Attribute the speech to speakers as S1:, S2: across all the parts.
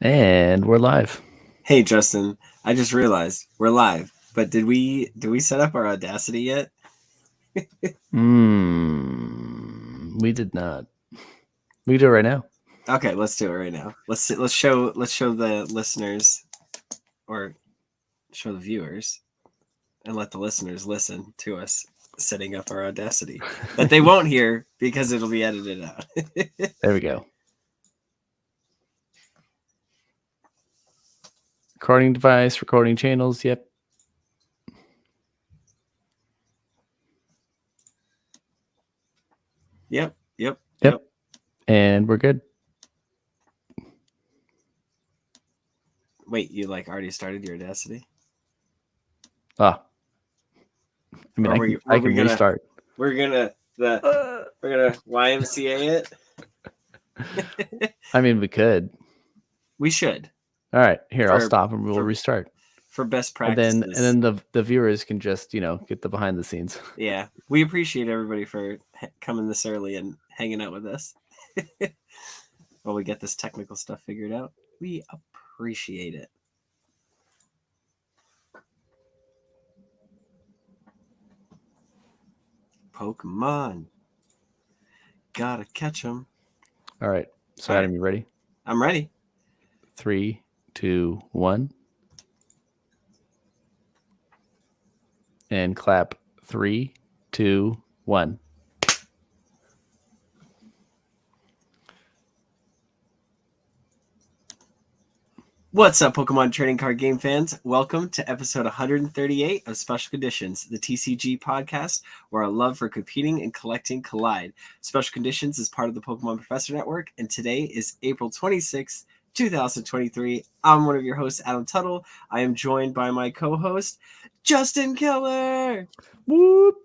S1: And we're live.
S2: Hey Justin, I just realized we're live. But did we set up our Audacity yet?
S1: We did not. We can do it right now.
S2: Okay, let's do it right now. Let's show the listeners, or show the viewers, and let the listeners listen to us setting up our Audacity. That they won't hear because it'll be edited out.
S1: There we go. Recording device, recording channels. Yep.
S2: Yep.
S1: And we're good.
S2: Wait, you already started your Audacity?
S1: Ah. I mean, I can restart.
S2: We're gonna YMCA it.
S1: I mean, we could.
S2: We should.
S1: All right, here I'll stop and we'll restart
S2: for best practices.
S1: And then the viewers can just get the behind the scenes.
S2: Yeah, we appreciate everybody for coming this early and hanging out with us. While we get this technical stuff figured out, we appreciate it. Pokemon, gotta catch them.
S1: All right, so Adam, you ready?
S2: I'm ready.
S1: 3, 2, 1. And clap. 3, 2, 1.
S2: What's up, Pokemon trading card game fans? Welcome to episode 138 of Special Conditions, the TCG podcast, where our love for competing and collecting collide. Special Conditions is part of the Pokemon Professor Network, and today is April 26th, 2023. I'm one of your hosts, Adam Tuttle. I am joined by my co-host, Justin Keller.
S1: Whoop!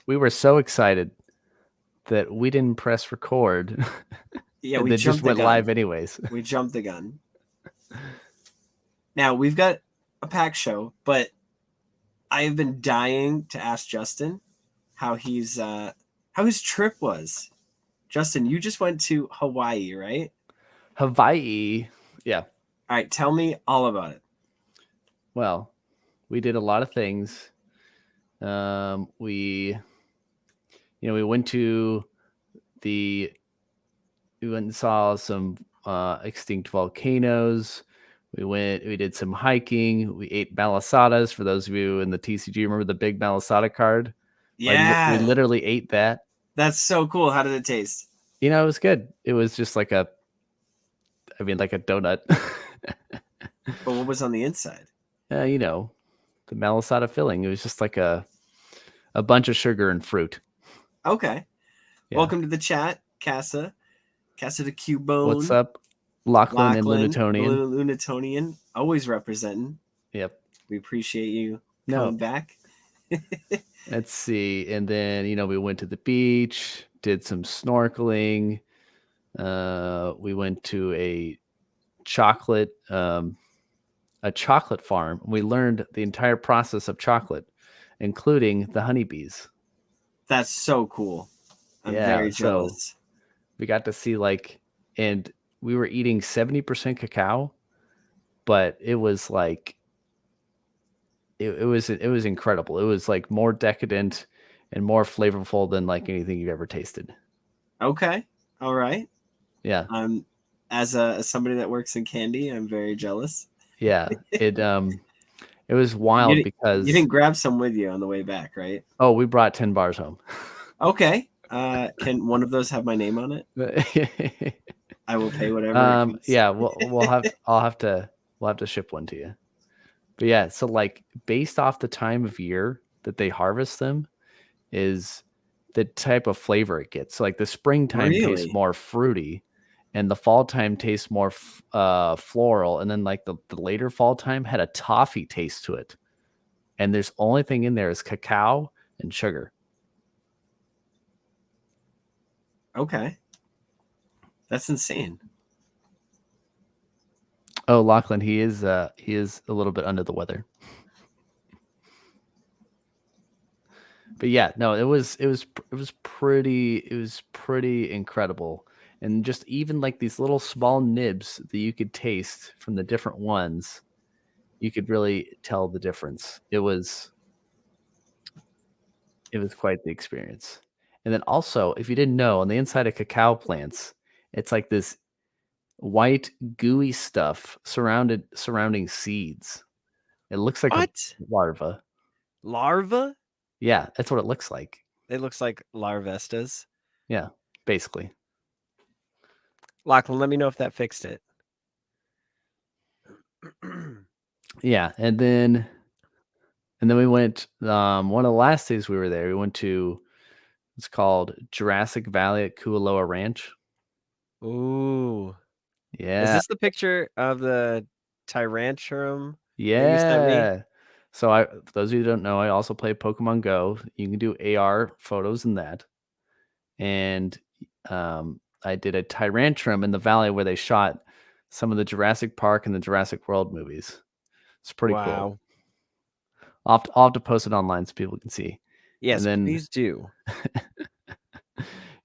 S1: We were so excited that we didn't press record.
S2: Yeah, we
S1: just went live anyways.
S2: We jumped the gun. Now, we've got a pack show, but I have been dying to ask Justin how his trip was. Justin, you just went to Hawaii, right?
S1: Hawaii. Yeah.
S2: All right, tell me all about it.
S1: Well, we did a lot of things. We went and saw some extinct volcanoes. We did some hiking. We ate malasadas. For those of you in the TCG, remember the big malasada card?
S2: Yeah.
S1: We literally ate that.
S2: That's so cool. How did it taste?
S1: It was good. It was just like a donut.
S2: But what was on the inside?
S1: The malasada filling. It was just like a bunch of sugar and fruit.
S2: Okay. Yeah. Welcome to the chat, Casa the Cubone.
S1: What's up? Lachlan and Lunatonian.
S2: Lunatonian, always representing.
S1: Yep.
S2: We appreciate you coming back.
S1: Let's see. And then, we went to the beach, did some snorkeling. We went to a chocolate farm. We learned the entire process of chocolate, including the honeybees.
S2: That's so cool. I'm very jealous.
S1: So we got to see and we were eating 70% cacao, but it was like it was incredible. It was like more decadent and more flavorful than like anything you've ever tasted.
S2: Okay. All right.
S1: Yeah.
S2: As somebody that works in candy, I'm very jealous.
S1: Yeah. It was wild because
S2: you didn't grab some with you on the way back, right?
S1: Oh, we brought 10 bars home.
S2: Okay. Can one of those have my name on it? I will pay whatever.
S1: Yeah, we'll have to ship one to you. But yeah, so based off the time of year that they harvest them is the type of flavor it gets. So the springtime tastes more fruity, and the fall time tastes more floral, and then the later fall time had a toffee taste to it. And there's only thing in there is cacao and sugar.
S2: Okay. That's insane.
S1: Oh, Lachlan, he is a little bit under the weather. But yeah, no, it was pretty incredible. and just even like these little small nibs that you could taste from the different ones, you could really tell the difference. It was quite the experience. And then also, if you didn't know, on the inside of cacao plants, it's like this white gooey stuff surrounding seeds. It looks like
S3: What?
S1: a larva.
S3: Larva?
S1: Yeah, that's what it looks like.
S3: It looks like larvestas.
S1: Yeah, basically.
S3: Lachlan, let me know if that fixed it.
S1: Yeah, and then we went. One of the last days we were there, we went to. It's called Jurassic Valley at Kualoa Ranch.
S3: Ooh.
S1: Yeah.
S3: Is this the picture of the Tyrantrum?
S1: Yeah.
S3: You sent me?
S1: So for those of you who don't know, I also play Pokemon Go. You can do AR photos in that. And I did a Tyrantrum in the valley where they shot some of the Jurassic Park and the Jurassic World movies. It's pretty cool. I'll have to post it online so people can see.
S3: Yes,
S1: and then,
S3: please do.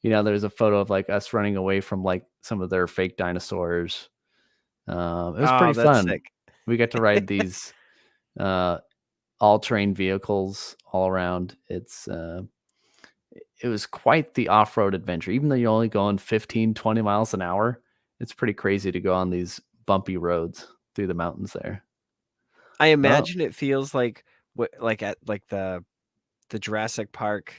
S1: There's a photo of like us running away from like some of their fake dinosaurs. It was pretty fun.
S3: Sick.
S1: We got to ride these all-terrain vehicles all around. It was quite the off-road adventure. Even though you're only going 15, 20 miles an hour, it's pretty crazy to go on these bumpy roads through the mountains there.
S3: I imagine it feels like at the Jurassic Park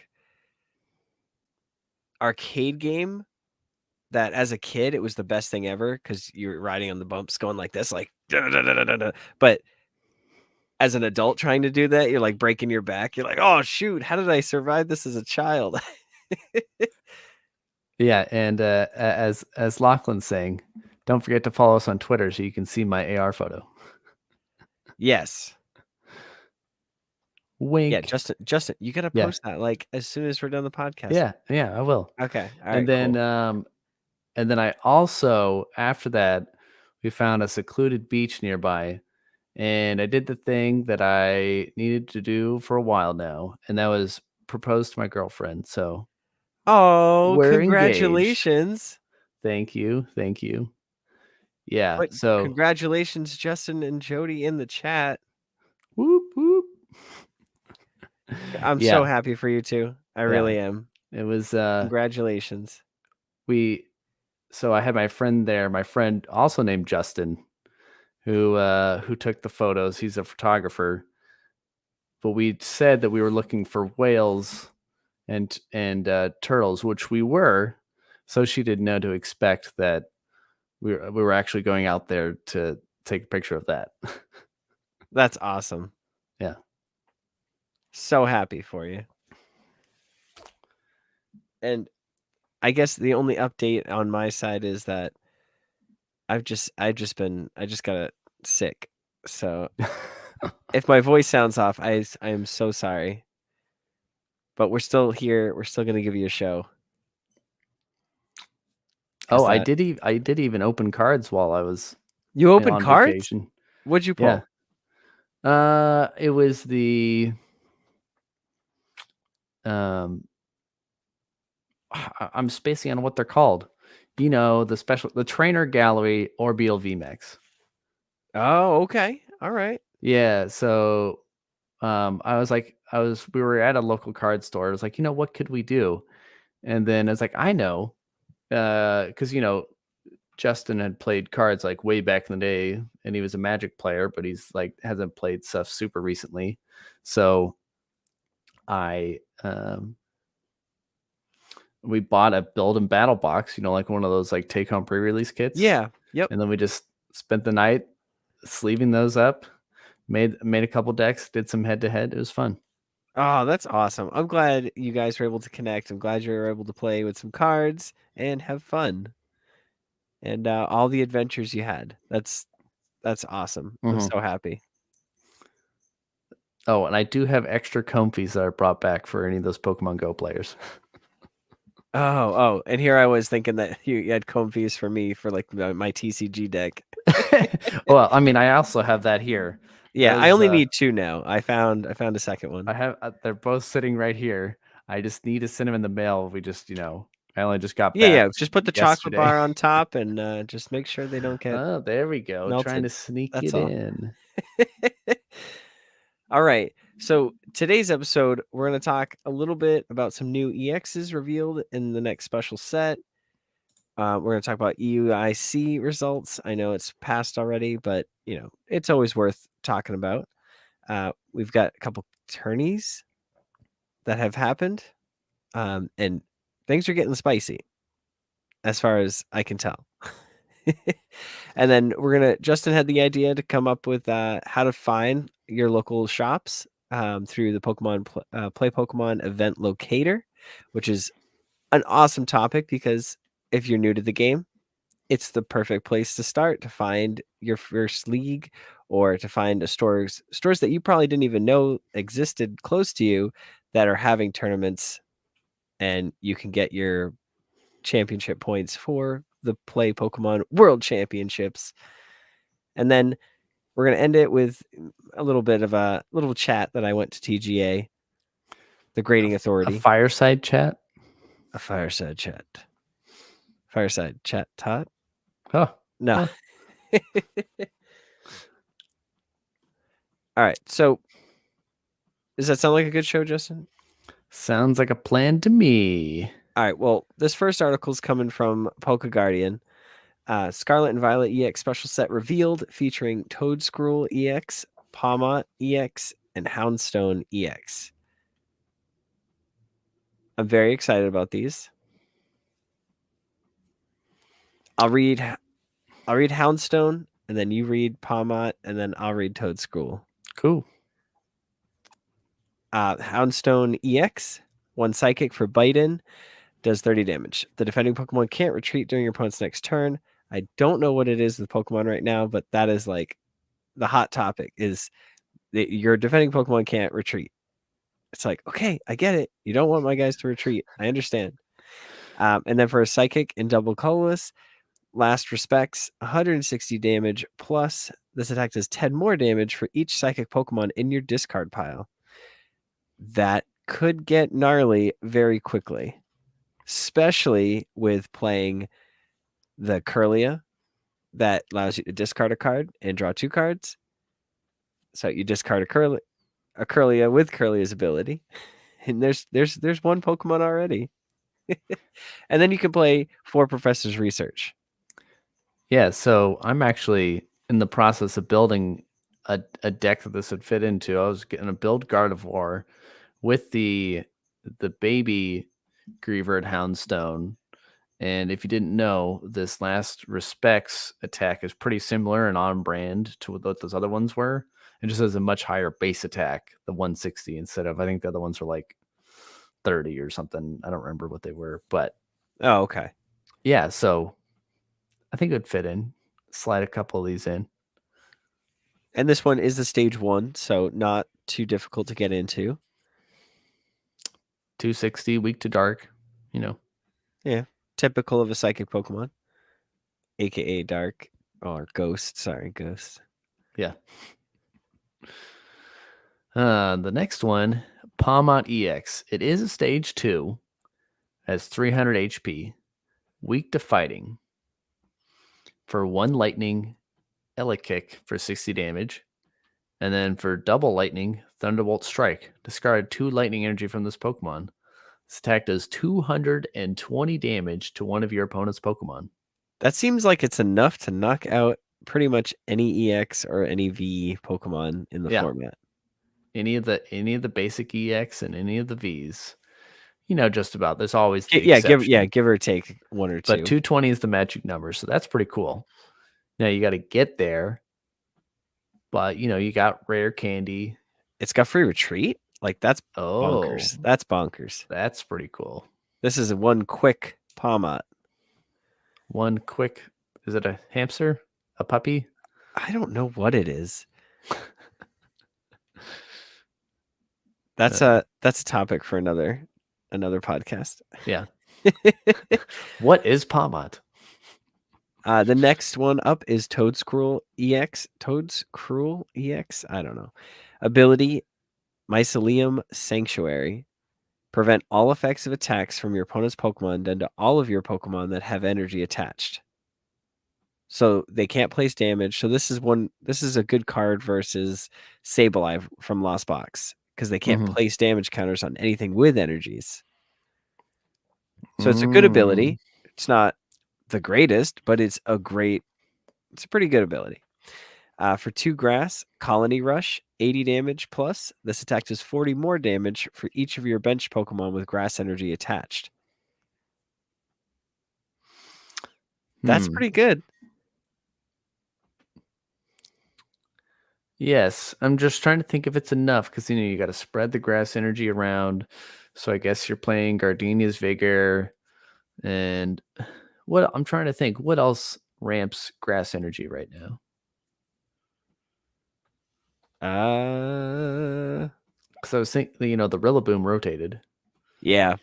S3: arcade game that as a kid it was the best thing ever because you're riding on the bumps going like this, like but as an adult trying to do that, you're like breaking your back. You're like, oh shoot, how did I survive this as a child?
S1: Yeah, and as Lachlan's saying, don't forget to follow us on Twitter so you can see my AR photo.
S3: Yes.
S1: Wink.
S3: Yeah, Justin, you gotta post that like as soon as we're done the podcast.
S1: Yeah, I will.
S3: Okay. All right.
S1: And then
S3: cool.
S1: And then I also, after that, we found a secluded beach nearby. And I did the thing that I needed to do for a while now. And that was propose to my girlfriend. So, we're
S3: congratulations.
S1: Engaged. Thank you. Yeah.
S3: But
S1: so,
S3: congratulations, Justin and Jody in the chat.
S1: Whoop, whoop.
S3: I'm so happy for you two. I really am.
S1: It was,
S3: congratulations.
S1: So I had my friend there, my friend also named Justin, who took the photos. He's a photographer. But we said that we were looking for whales and turtles, which we were. So she didn't know to expect that we were actually going out there to take a picture of that.
S3: That's awesome.
S1: Yeah.
S3: So happy for you. And I guess the only update on my side is that I just got sick. So if my voice sounds off, I am so sorry. But we're still here. We're still going to give you a show.
S1: Oh, I did even open cards while I was
S3: You opened cards?
S1: Vacation.
S3: What'd you pull?
S1: Yeah. It was the I'm spacing on what they're called. The Trainer Gallery Orbital VMAX.
S3: Oh, okay. All right.
S1: Yeah. So, we were at a local card store. I was like, what could we do? And then it's like, I know, because Justin had played cards like way back in the day, and he was a Magic player, but he's like hasn't played stuff super recently. So, we bought a build and battle box, like one of those like take home pre-release kits.
S3: Yeah. Yep.
S1: And then we just spent the night sleeving those up, made a couple decks, did some head to head. It was fun.
S3: Oh, that's awesome. I'm glad you guys were able to connect. I'm glad you were able to play with some cards and have fun. And all the adventures you had. That's awesome. I'm so happy.
S1: Oh, and I do have extra comfies that I brought back for any of those Pokemon Go players.
S3: Oh, and here I was thinking that you had comfies for me for like my TCG deck.
S1: Well, I mean, I also have that here.
S3: Yeah, I only need 2 now. I found a second one.
S1: I have they're both sitting right here. I just need to send them in the mail. We just, I only just got
S3: Yeah,
S1: back.
S3: yeah. Just put the chocolate
S1: yesterday.
S3: bar on top and just make sure they don't get.
S1: Oh, there we go.
S3: melted.
S1: Trying to sneak
S3: That's
S1: it
S3: all.
S1: in.
S3: All right. So today's episode, we're going to talk a little bit about some new EXs revealed in the next special set. We're going to talk about EUIC results. I know it's passed already, but it's always worth talking about. We've got a couple tourneys that have happened, and things are getting spicy, as far as I can tell. And then Justin had the idea to come up with how to find your local shops through the Pokemon Play Pokemon event Locator, which is an awesome topic because if you're new to the game, it's the perfect place to start to find your first league or to find stores that you probably didn't even know existed close to you that are having tournaments, and you can get your championship points for the Play Pokemon World Championships. And then we're going to end it with a little bit of a little chat that I went to TGA, the grading authority.
S1: A fireside chat?
S3: A fireside chat. Fireside chat, Todd?
S1: Oh,
S3: no. Huh. All right. So does that sound like a good show, Justin?
S1: Sounds like a plan to me.
S3: All right. Well, this first article is coming from Poke Guardian. Scarlet and Violet EX special set revealed, featuring Toadscruel EX, Pawmot EX, and Houndstone EX. I'm very excited about these. I'll read Houndstone, and then you read Pawmot, and then I'll read Toadscruel.
S1: Cool.
S3: Houndstone EX, 1 psychic for bite in, does 30 damage. The defending Pokemon can't retreat during your opponent's next turn. I don't know what it is with Pokemon right now, but that is like the hot topic, is that your defending Pokemon can't retreat. It's like, okay, I get it. You don't want my guys to retreat. I understand. And then for a psychic in double colorless, last respects, 160 damage, plus this attack does 10 more damage for each psychic Pokemon in your discard pile. That could get gnarly very quickly, especially with playing the Kirlia that allows you to discard a card and draw 2 cards. So you discard a Kirlia with Kirlia's ability, and there's 1 Pokemon already. And then you can play 4 Professor's Research.
S1: Yeah, so I'm actually in the process of building a deck that this would fit into. I was going to build Gardevoir with the baby Griever at Houndstone. And if you didn't know, this last Respects attack is pretty similar and on brand to what those other ones were. It just has a much higher base attack, the 160, instead of, I think the other ones were like 30 or something. I don't remember what they were, but
S3: oh, okay.
S1: Yeah, so I think it would fit in. Slide a couple of these in.
S3: And this one is the stage 1, so not too difficult to get into.
S1: 260, weak to dark,
S3: Yeah, typical of a psychic Pokemon, aka dark or ghost. Sorry, ghost.
S1: Yeah. The next one, Pawmot EX. It is a stage 2, has 300 HP, weak to fighting. For 1 lightning, Kick for 60 damage. And then for double lightning, Thunderbolt Strike. Discard 2 lightning energy from this Pokemon. This attack does 220 damage to one of your opponent's Pokemon.
S3: That seems like it's enough to knock out pretty much any EX or any V Pokemon in the format.
S1: Any of the basic EX and any of the Vs. Just about. There's always the
S3: exception. Give or take 1 or 2.
S1: But 220 is the magic number, so that's pretty cool. Now you got to get there, but you got rare candy.
S3: It's got free retreat. Like that's bonkers. That's bonkers.
S1: That's pretty cool.
S3: This is 1 quick Pawmot.
S1: 1 quick. Is it a hamster? A puppy?
S3: I don't know what it is. That's a topic for another podcast.
S1: Yeah. What is Pawmot?
S3: The next one up is Toadscruel EX. Toadscruel EX? I don't know. Ability, Mycelium Sanctuary. Prevent all effects of attacks from your opponent's Pokemon done to all of your Pokemon that have energy attached. So they can't place damage. So this is a good card versus Sableye from Lost Box, because they can't place damage counters on anything with energies. So it's a good ability. It's not the greatest, but it's a pretty good ability. For 2 grass, Colony Rush, 80 damage plus. This attack does 40 more damage for each of your bench Pokemon with grass energy attached. That's pretty good.
S1: Yes, I'm just trying to think if it's enough, because you got to spread the grass energy around. So I guess you're playing Gardenia's Vigor, and what I'm trying to think, what else ramps grass energy right now? Because I was thinking, the Rillaboom rotated.
S3: Yeah.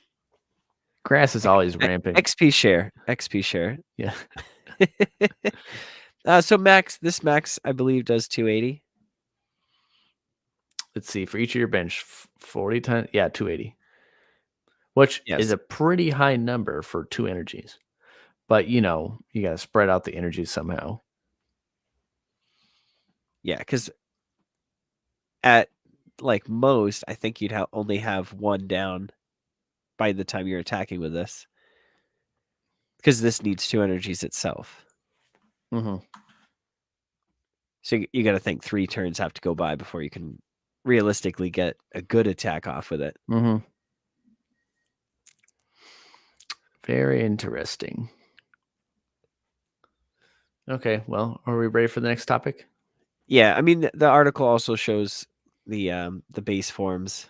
S1: Grass is always ramping.
S3: XP share.
S1: Yeah.
S3: So this max, I believe, does 280.
S1: Let's see, for each of your bench, 40 times, 280. Which is a pretty high number for 2 energies. But, you got to spread out the energies somehow.
S3: Yeah, because at most, I think you'd only have 1 down by the time you're attacking with this. Because this needs 2 energies itself. So you got to think 3 turns have to go by before you can realistically get a good attack off with it.
S1: Very interesting. Okay, well, are we ready for the next topic?
S3: Yeah, I mean, the article also shows the base forms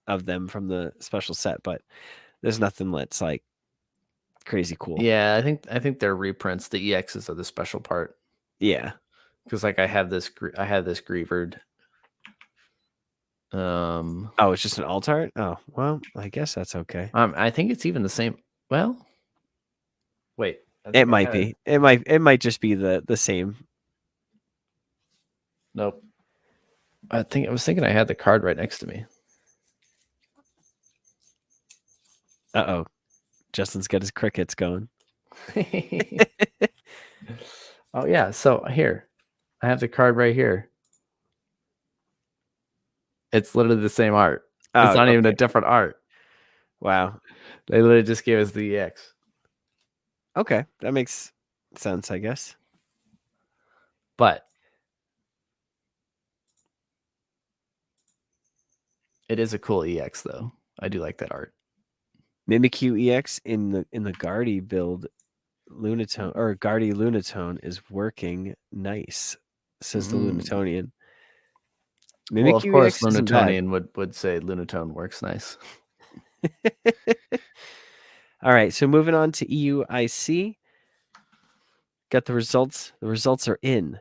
S3: of them from the special set, but there's nothing that's crazy cool.
S1: Yeah, I think they're reprints. The EXs are the special part.
S3: Yeah,
S1: because I have this Greavard.
S3: Oh, it's just an alt art? Oh, well, I guess that's okay.
S1: I think it's even the same. Well, wait.
S3: It might be. It might just be the same.
S1: Nope. I was thinking I had the card right next to me.
S3: Uh-oh. Justin's got his crickets going.
S1: Oh, yeah. So here, I have the card right here. It's literally the same art. It's not even a different art.
S3: Wow.
S1: They literally just gave us the EX.
S3: Okay. That makes sense, I guess.
S1: But it is a cool EX, though. I do like that art.
S3: Mimikyu EX in the Guardy build, Lunatone or Guardy Lunatone is working nice, says the Lunatonian.
S1: Mimikyu well, of course, EX Lunatonian would say Lunatone works nice.
S3: All right, so moving on to EUIC. Got the results. The results are in.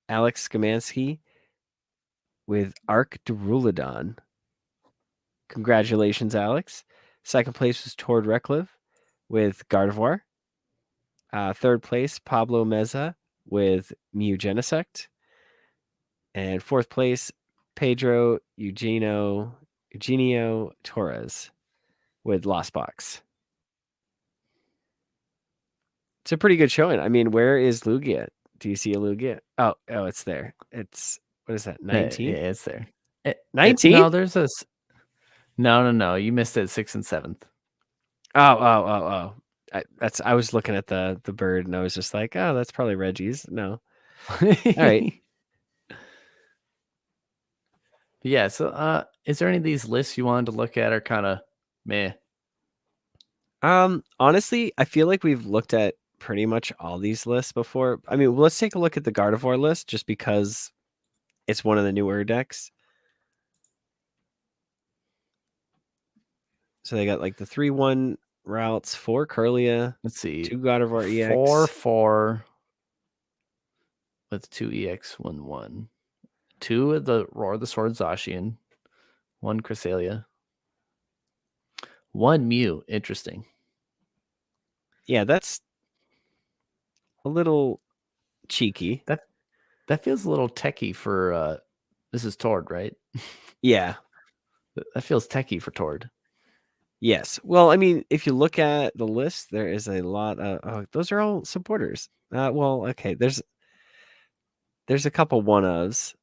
S3: Alex Skamansky with Arcturulidon. Congratulations, Alex. Second place was Tord Reclive with Gardevoir. Third place, Pablo Meza with Mew Genesect. And fourth place, Pedro Eugenio Torres with Lost Box. It's a pretty good showing. I mean, where is Lugia? Do you see a Lugia? Oh, it's there. It's, what is that, 19?
S1: Yeah, it's there.
S3: 19?
S1: No, there's a... No. You missed it 6th and 7th.
S3: Oh. I was looking at the bird and I was just like, oh, that's probably Reggie's. No. All right.
S1: Yeah, so is there any of these lists you wanted to look at or kind of meh?
S3: Honestly, I feel like we've looked at pretty much all these lists before. I mean, let's take a look at the Gardevoir list just because it's one of the newer decks. So they got like the 3-1 routes, 4 Curlia.
S1: Let's see.
S3: 2 Gardevoir EX.
S1: 4/4 with 2 EX, 1/1. 2 of the Roar of the Sword Zacian. 1 Cresselia. 1 Mew. Interesting.
S3: Yeah, that's a little cheeky.
S1: That feels a little techie for this is Tord, right?
S3: Yeah.
S1: That feels techie for Tord.
S3: Yes. Well, I mean, if you look at the list, there is a lot of those are all supporters. Well, okay, there's a couple one-ofs,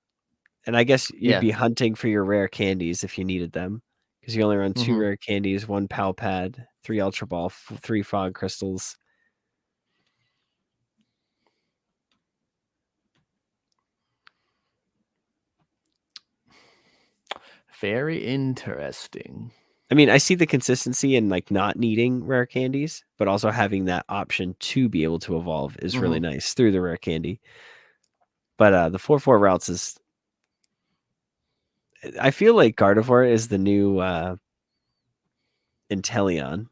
S3: and I guess you'd be hunting for your rare candies if you needed them, because you only run 2 rare candies, 1 Pal Pad, 3 Ultra Ball, 3 Fog Crystals.
S1: Very interesting.
S3: I mean, I see the consistency in like not needing rare candies, but also having that option to be able to evolve is really nice through the rare candy. But the 4/4 routes is, I feel like Gardevoir is the new Inteleon,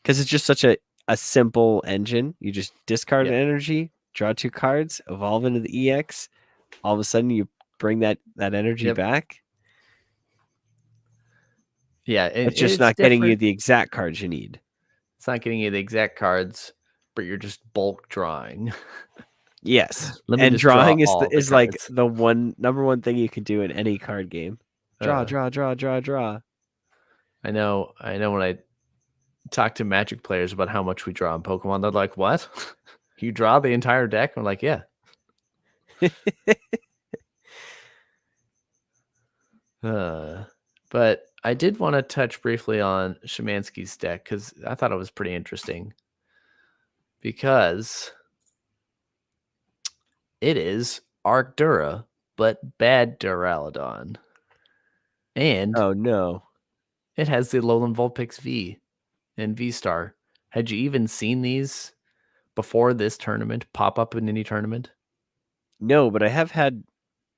S3: because it's just such a simple engine. You just discard an energy, draw 2 cards, evolve into the EX. All of a sudden, you bring that energy back.
S1: Yeah,
S3: it's just not getting you the exact cards you need.
S1: It's not getting you the exact cards, but you're just bulk drawing.
S3: Yes, and drawing is like the number one thing you can do in any card game. Draw.
S1: I know when I talk to Magic players about how much we draw in Pokemon, they're like, "What? You draw the entire deck?" I'm like, "Yeah." But I did want to touch briefly on Szymanski's deck because I thought it was pretty interesting. Because it is Arcdura, but bad Duraludon. And
S3: oh no,
S1: it has the Alolan Vulpix V and V-Star. Had you even seen these before this tournament pop up in any tournament?
S3: No, but I have had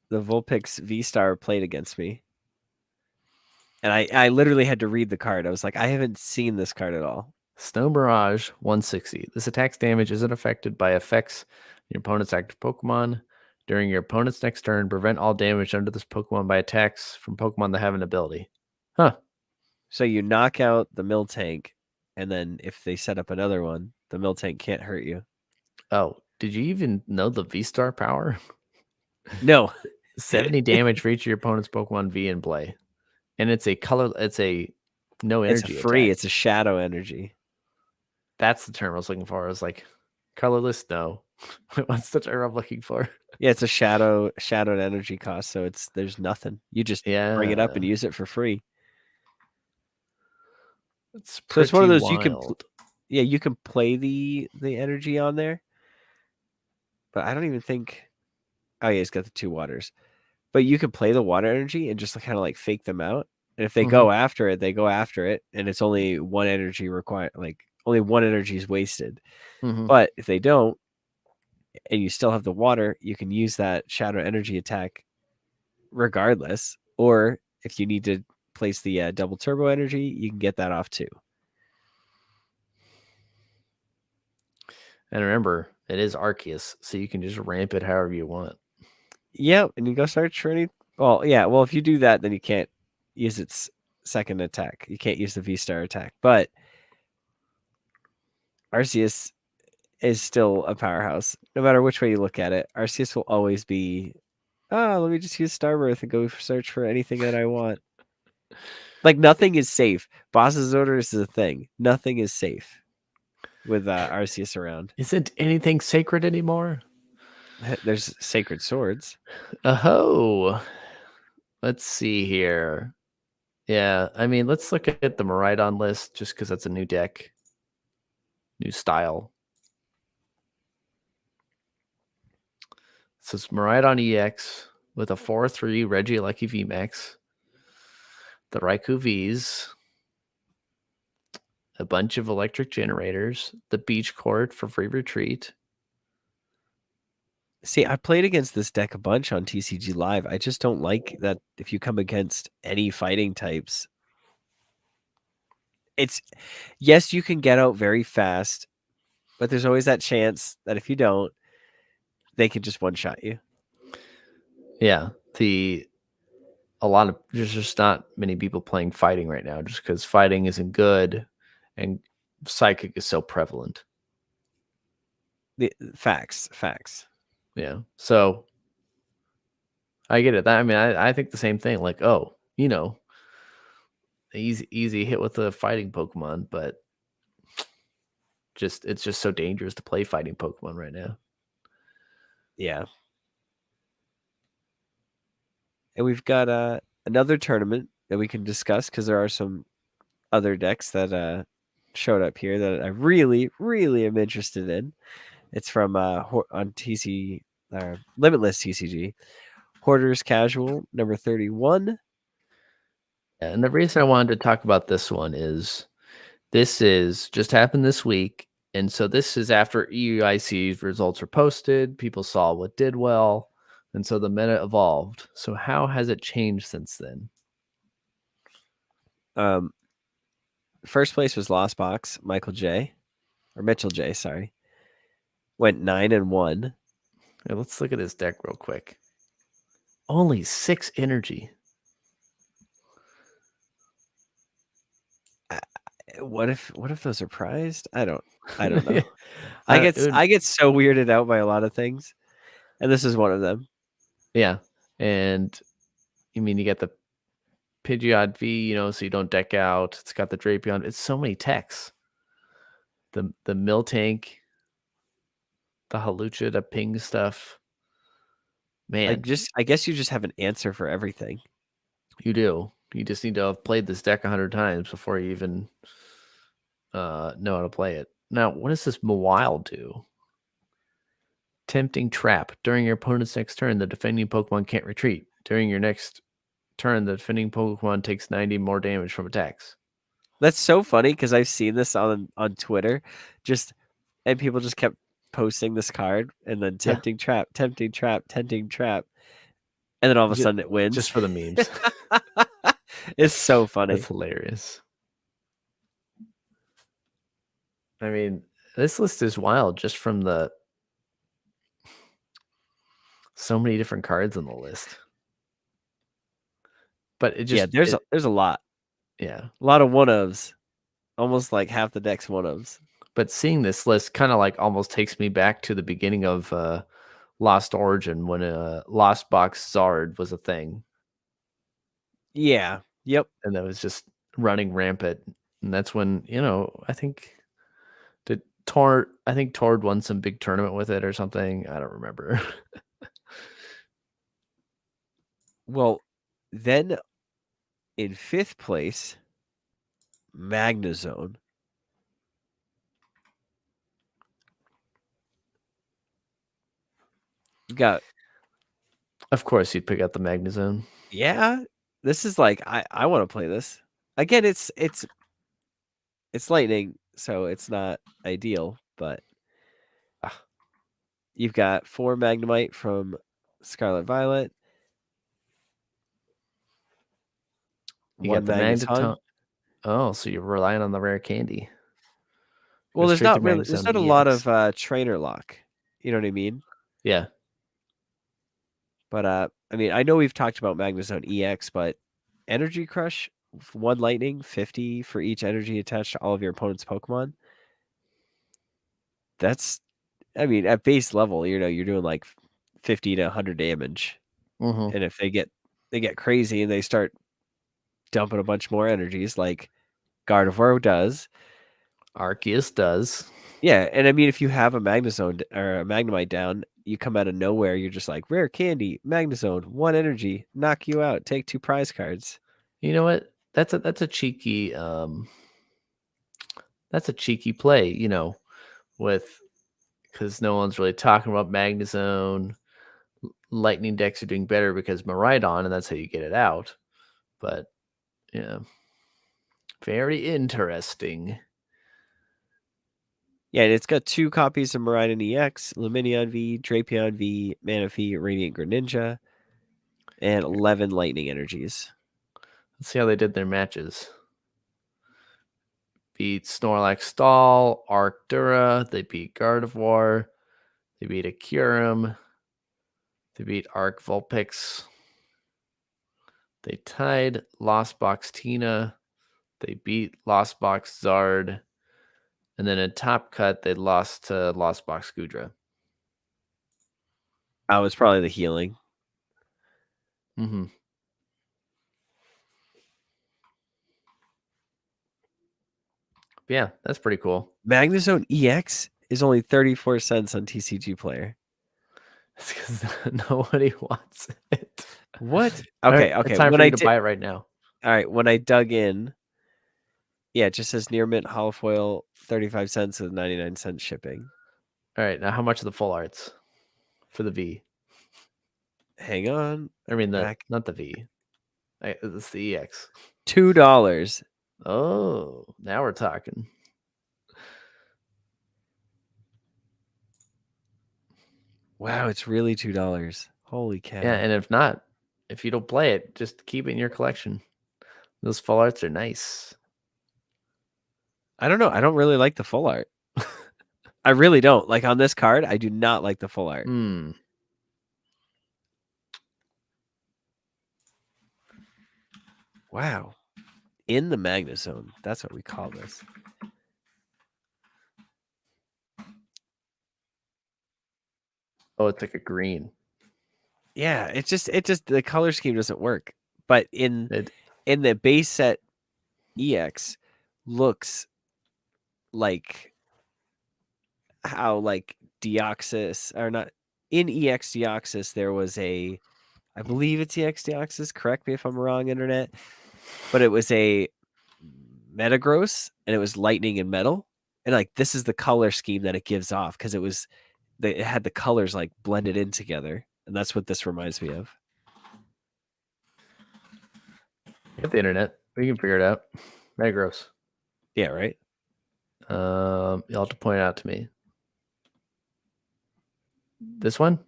S3: the Vulpix V-Star played against me. And I literally had to read the card. I was like, I haven't seen this card at all.
S1: Snow Mirage 160. This attack's damage isn't affected by effects your opponent's active Pokemon. During your opponent's next turn, prevent all damage under this Pokemon by attacks from Pokemon that have an ability. Huh.
S3: So you knock out the Miltank, and then if they set up another one, the Miltank can't hurt you.
S1: Oh, did you even know the V-Star power?
S3: No.
S1: 70 damage for each of your opponent's Pokemon V in play. And it's a no energy.
S3: It's free.
S1: Attack.
S3: It's a shadow energy.
S1: That's the term I was looking for. I was like, colorless? No. What's the term I'm looking for?
S3: Yeah, it's a shadowed energy cost, so there's nothing. You just bring it up and use it for free.
S1: It's
S3: so it's one of those
S1: wild.
S3: you can play the energy on there, but I don't even think. Oh yeah, it's got the 2 waters, but you can play the water energy and just kind of like fake them out. And if they go after it, they go after it, and it's only 1 energy required. Like only 1 energy is wasted. But if they don't, and you still have the water, you can use that shadow energy attack regardless. Or if you need to place the double turbo energy, you can get that off too.
S1: And remember, it is Arceus, so you can just ramp it however you want.
S3: Yeah, and you go search for any. Well, yeah. Well, if you do that, then you can't use its second attack. You can't use the V-Star attack. But Arceus is still a powerhouse. No matter which way you look at it, Arceus will always be, let me just use Starbirth and go search for anything that I want. Like, nothing is safe. Boss's Orders is a thing. Nothing is safe with Arceus around.
S1: Isn't anything sacred anymore?
S3: There's sacred swords.
S1: Oh, let's see here. Yeah, I mean, let's look at the Miraidon list just because that's a new deck, new style. So it's Miraidon EX with a 4/3 Regieleki VMAX, the Raikou Vs, a bunch of electric generators, the Beach Court for free retreat.
S3: See, I played against this deck a bunch on TCG Live. I just don't like that if you come against any fighting types. Yes, you can get out very fast, but there's always that chance that if you don't, they can just one-shot you.
S1: Yeah, there's just not many people playing fighting right now just because fighting isn't good and psychic is so prevalent.
S3: The facts.
S1: Yeah. So I get it. I mean, I think the same thing. Like, easy hit with a fighting Pokemon, but it's just so dangerous to play fighting Pokemon right now.
S3: Yeah. And we've got another tournament that we can discuss because there are some other decks that showed up here that I really, really am interested in. It's from on TC Limitless TCG. Hoarders Casual, number 31.
S1: And the reason I wanted to talk about this one is this is just happened this week. And so this is after EUIC's results were posted. People saw what did well. And so the meta evolved. So how has it changed since then?
S3: First place was Lost Box, Mitchell J, sorry. Went 9-1.
S1: Hey, let's look at his deck real quick. Only 6 energy.
S3: What if those are prized? I don't know.
S1: Yeah.
S3: I get so weirded out by a lot of things, and this is one of them.
S1: Yeah, and you mean you get the Pidgeot V, so you don't deck out. It's got the Drapion. It's so many techs. The Miltank, the Halucha, the ping stuff. Man,
S3: I guess you just have an answer for everything.
S1: You do. You just need to have played this deck 100 times before you even know how to play it. Now, what does this Mawile do? Tempting Trap. During your opponent's next turn, the defending Pokemon can't retreat. During your next turn, the defending Pokemon takes 90 more damage from attacks.
S3: That's so funny because I've seen this on Twitter, and people just kept posting this card and then tempting trap, and then all of a sudden it wins
S1: just for the memes.
S3: It's so funny.
S1: It's hilarious. I mean, this list is wild just from the so many different cards on the list. But it just
S3: there's a lot.
S1: Yeah.
S3: A lot of one-ofs. Almost like half the deck's one-ofs.
S1: But seeing this list kind of like almost takes me back to the beginning of Lost Origin when Lost Box Zard was a thing.
S3: Yeah. Yep.
S1: And that was just running rampant. And that's when, I think Tord won some big tournament with it or something. I don't remember.
S3: Well, then in 5th place, Magnezone.
S1: Of course, you'd pick out the Magnezone.
S3: Yeah, this is like I want to play this again. It's lightning, so it's not ideal. But you've got 4 Magnemite from Scarlet Violet.
S1: You got the Magneton. Oh, so you're relying on the rare candy.
S3: Well, there's not a lot of trainer lock. You know what I mean?
S1: Yeah.
S3: But I mean, I know we've talked about Magnezone EX, but Energy Crush, 1 lightning, 50 for each energy attached to all of your opponent's Pokemon. That's, I mean, at base level, you're doing like 50 to 100 damage.
S1: Mm-hmm.
S3: And if they get crazy and they start dumping a bunch more energies like Gardevoir does,
S1: Arceus does.
S3: Yeah, and I mean, if you have a Magnezone or a Magnemite down, you come out of nowhere, you're just like, rare candy, Magnezone, 1 energy, knock you out, take 2 prize cards.
S1: You know what? That's a cheeky play, because no one's really talking about Magnezone. Lightning decks are doing better because Miraidon, and that's how you get it out. But yeah, very interesting.
S3: Yeah, and it's got 2 copies of Miraidon EX, Lumineon V, Drapion V, Manaphy, Radiant Greninja, and 11 lightning energies.
S1: Let's see how they did their matches. Beat Snorlax Stall, Arctura, they beat Gardevoir, they beat Acurum, they beat Arc Vulpix, they tied Lost Box Tina, they beat Lost Box Zard, and then in Top Cut, they lost to Lost Box Gudra.
S3: Oh, it's probably the healing.
S1: Mm-hmm. Yeah, that's pretty cool.
S3: Magnezone EX is only 34 cents on TCG Player.
S1: It's because nobody wants it.
S3: What?
S1: All right,
S3: Okay.
S1: it's time
S3: When
S1: for
S3: I
S1: you to
S3: did,
S1: buy it right now.
S3: all right. When I dug in, yeah, it just says near mint hollow foil, 35 cents with 99 cents shipping.
S1: All right, now how much are the full arts for the V?
S3: Hang on.
S1: I mean,
S3: Back.
S1: not the V. It's the EX.
S3: $2.
S1: Oh, now we're talking.
S3: Wow, it's really $2. Holy cow.
S1: Yeah, and if not, if you don't play it, just keep it in your collection. Those full arts are nice.
S3: I don't know. I don't really like the full art. I really don't. Like on this card, I do not like the full art. Wow. In the Magnezone. That's what we call this.
S1: Oh, it's like a green.
S3: Yeah, it just the color scheme doesn't work. But in the base set EX looks like how like Deoxys or not in EX Deoxys there was I believe it's EX Deoxys, correct me if I'm wrong, internet, but it was a Metagross and it was lightning and metal. And like this is the color scheme that it gives off because it had the colors like blended in together. And that's what this reminds me of.
S1: You have the internet. We can figure it out. Very gross.
S3: Yeah, right?
S1: You'll have to point it out to me. This one?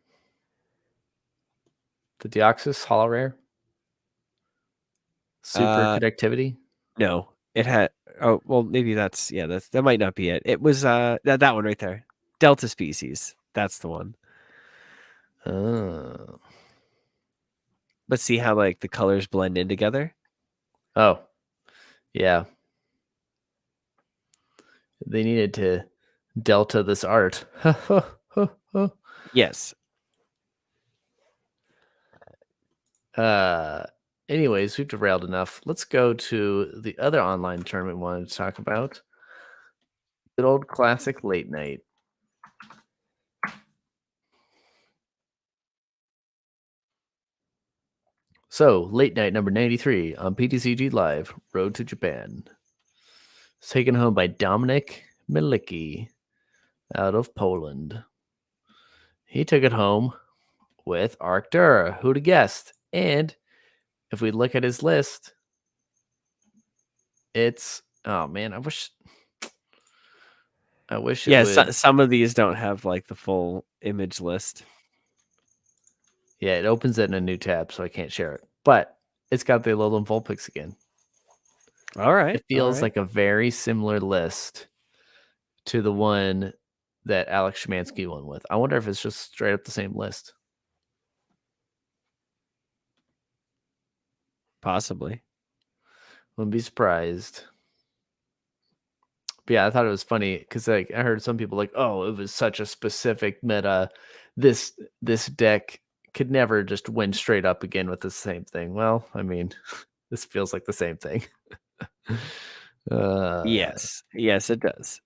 S1: The Deoxys Hollow Rare? Super Conductivity?
S3: No. It had maybe that might not be it. It was that one right there. Delta Species. That's the one.
S1: Oh.
S3: But see how like the colors blend in together?
S1: Oh. Yeah. They needed to delta this art.
S3: Yes.
S1: Anyways, we've derailed enough. Let's go to the other online tournament we wanted to talk about. Good old classic late night. So, late night number 93 on PTCG Live, Road to Japan. It's taken home by Dominic Milicki out of Poland. He took it home with Arctura. Who'd have guessed? And if we look at his list, it's oh man, I wish it would.
S3: Some of these don't have like the full image list.
S1: Yeah, it opens it in a new tab, so I can't share it. But it's got the Alolan Vulpix again.
S3: All right.
S1: It feels like a very similar list to the one that Alex Szymanski won with. I wonder if it's just straight up the same list.
S3: Possibly.
S1: Wouldn't be surprised. But yeah, I thought it was funny because like I heard some people like, oh, it was such a specific meta. This deck could never just win straight up again with the same thing. Well, I mean, this feels like the same thing.
S3: Yes, it does.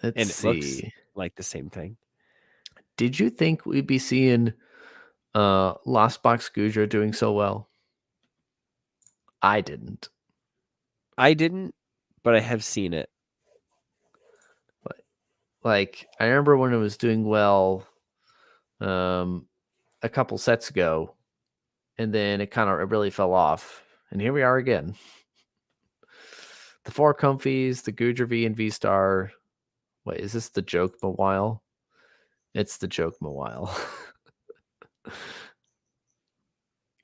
S1: Let's see.
S3: Looks like the same thing.
S1: Did you think we'd be seeing Lost Box Goodra doing so well? I didn't.
S3: But I have seen it.
S1: Like I remember when it was doing well a couple sets ago, and then it kind of really fell off. And here we are again. The 4 Comfies, the Goodra V and V Star. Wait, is this the Joke Mawile? It's the Joke Mawile.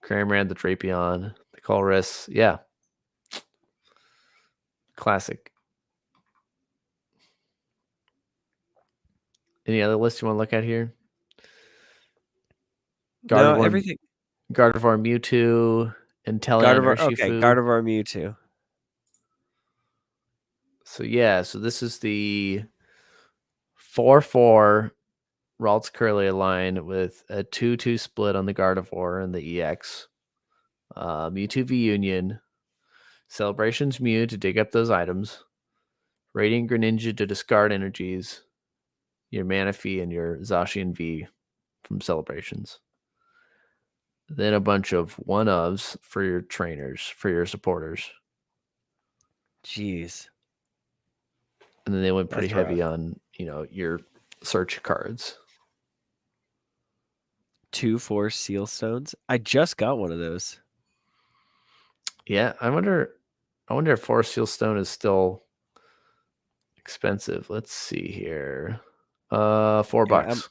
S1: Cramorant, the Drapion, the Colress. Yeah. Classic. Any other list you want to look at here?
S3: No, everything.
S1: Gardevoir, Mewtwo, Inteleon, Urshifu.
S3: Gardevoir, Mewtwo.
S1: So yeah, so this is the 4/4 Ralts Curlier line with a 2/2 split on the Gardevoir and the EX. Mewtwo V Union, Celebrations Mew to dig up those items. Radiant Greninja to discard energies. Your Manaphy and your Zacian V from Celebrations. Then a bunch of 1-ofs for your trainers, for your supporters.
S3: Jeez.
S1: And then they went pretty
S3: That's
S1: heavy
S3: rough.
S1: on, your search cards.
S3: 2 Force Seal Stones. I just got one of those.
S1: Yeah, I wonder if Forest Seal Stone is still expensive. Let's see here. $4.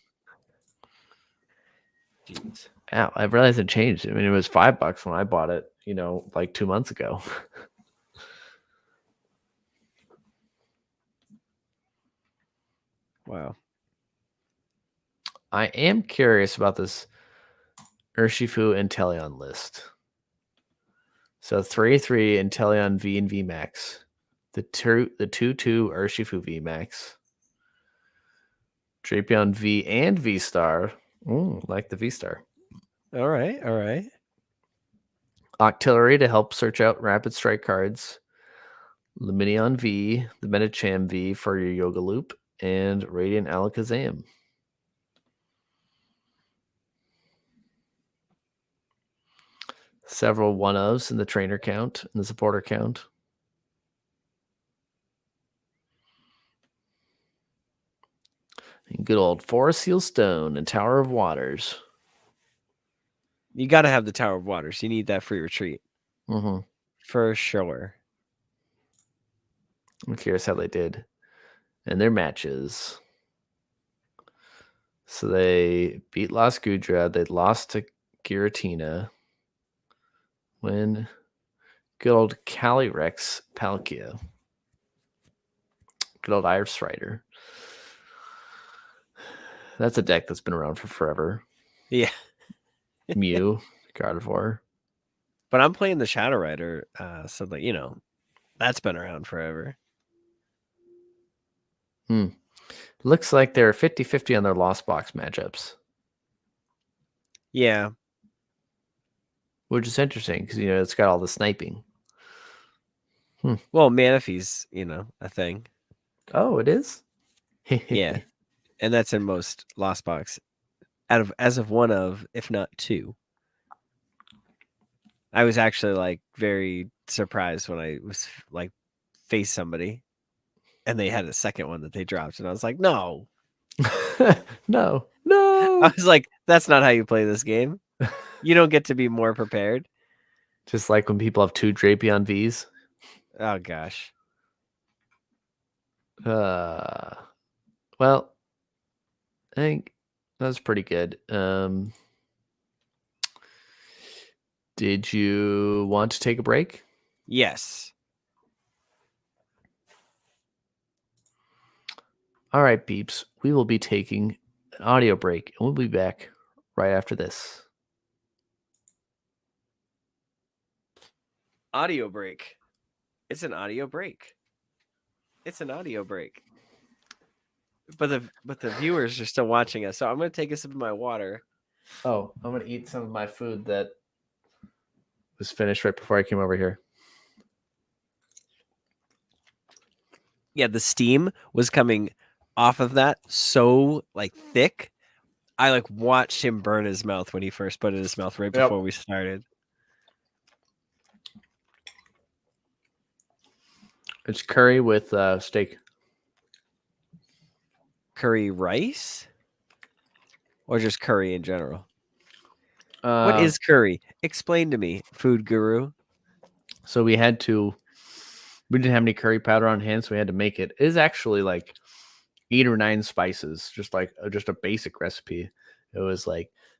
S3: Jeez.
S1: Ow, I realized it changed. I mean, it was $5 when I bought it, like 2 months ago.
S3: Wow.
S1: I am curious about this Urshifu Inteleon list. So 3/3 Inteleon V and V Max. The 2/2 Urshifu V Max. Drapion V and V Star. Like the V Star.
S3: All right. All right.
S1: Octillery to help search out rapid strike cards. Luminion V, the Medicham V for your Yoga Loop, and Radiant Alakazam. Several 1-ofs in the trainer count and the supporter count. And good old Forest Seal Stone and Tower of Waters.
S3: You got to have the Tower of Waters. You need that free retreat.
S1: Mm-hmm.
S3: For sure.
S1: I'm curious how they did in their matches. So they beat Las Gudra. They lost to Giratina. When good old Calyrex Palkia. Good old Iris Rider. That's a deck that's been around for forever.
S3: Yeah.
S1: Mew, Gardevoir.
S3: But I'm playing the Shadow Rider, so that, that's been around forever.
S1: Looks like they're 50-50 on their Lost Box matchups.
S3: Yeah.
S1: Which is interesting because, it's got all the sniping.
S3: Well, Manaphy's, a thing.
S1: Oh, it is?
S3: Yeah. And that's in most Lost Box. As of 1 of, if not 2. I was actually very surprised when I was face somebody and they had a second one that they dropped. And I was like, no.
S1: No.
S3: I was like, that's not how you play this game. You don't get to be more prepared.
S1: Just like when people have 2 Drapion Vs.
S3: Oh, gosh.
S1: Well, I think that's pretty good. Did you want to take a break?
S3: Yes.
S1: All right, peeps. We will be taking an audio break, and we'll be back right after this.
S3: Audio break. It's an audio break. It's an audio break. But the viewers are still watching us, so I'm going to take a sip of my water.
S1: Oh, I'm going to eat some of my food that was finished right before I came over here.
S3: Yeah, the steam was coming off of that so thick. I watched him burn his mouth when he first put it in his mouth right before we started.
S1: It's curry with steak.
S3: Curry rice? Or just curry in general? What is curry? Explain to me, food guru.
S1: So we didn't have any curry powder on hand, so we had to make it. It is actually 8 or 9 spices, just a basic recipe. It was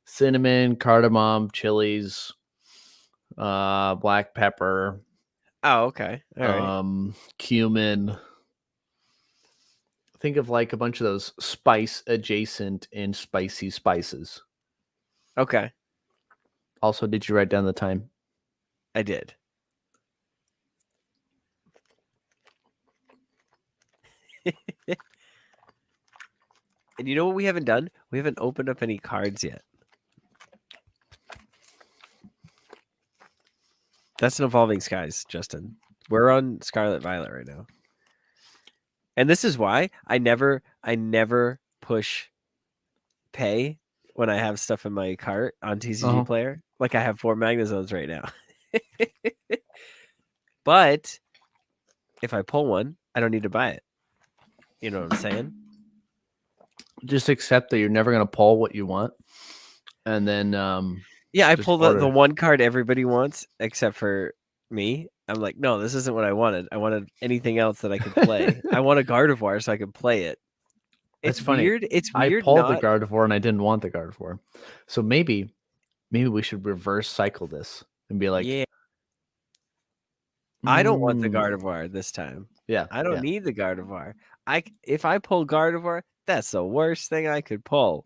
S1: cinnamon, cardamom, chilies, black pepper.
S3: Oh, okay. All right.
S1: Cumin. Think of a bunch of those spice adjacent and spicy spices.
S3: Okay.
S1: Also, did you write down the time?
S3: I did. And you know what we haven't done? We haven't opened up any cards yet. That's an Evolving Skies, Justin. We're on Scarlet Violet right now. And this is why I never push pay when I have stuff in my cart on TCG Player. Like I have 4 Magnazones right now. But if I pull one, I don't need to buy it. You know what I'm saying?
S1: Just accept that you're never going to pull what you want. And then
S3: yeah, I
S1: just
S3: pull the
S1: order.
S3: one card everybody wants except for me. I'm like, no, this isn't what I wanted. I wanted anything else that I could play. I want a Gardevoir so I could play it. It's
S1: That's funny.
S3: weird. It's
S1: I
S3: weird.
S1: pulled the Gardevoir and I didn't want the Gardevoir. So maybe we should reverse cycle this and be like,
S3: yeah, I don't want the Gardevoir this time.
S1: Yeah,
S3: I don't need the Gardevoir. If I pull Gardevoir, that's the worst thing I could pull.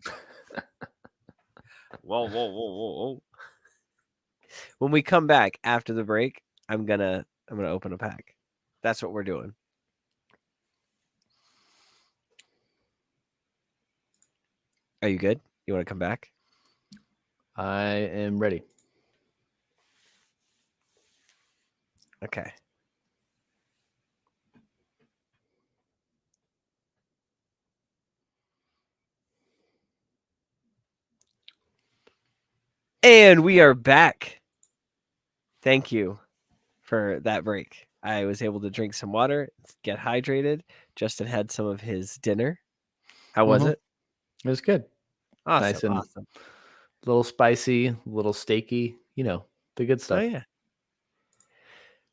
S3: Whoa. When we come back after the break, I'm gonna open a pack. That's what we're doing. Are you good? You want to come back?
S1: I am ready.
S3: Okay. And we are back. Thank you for that break. I was able to drink some water, get hydrated. Justin had some of his dinner. How was it?
S1: It was good.
S3: Awesome.
S1: Nice and
S3: awesome.
S1: A little spicy, a little steaky, you know, the good stuff.
S3: Oh, yeah.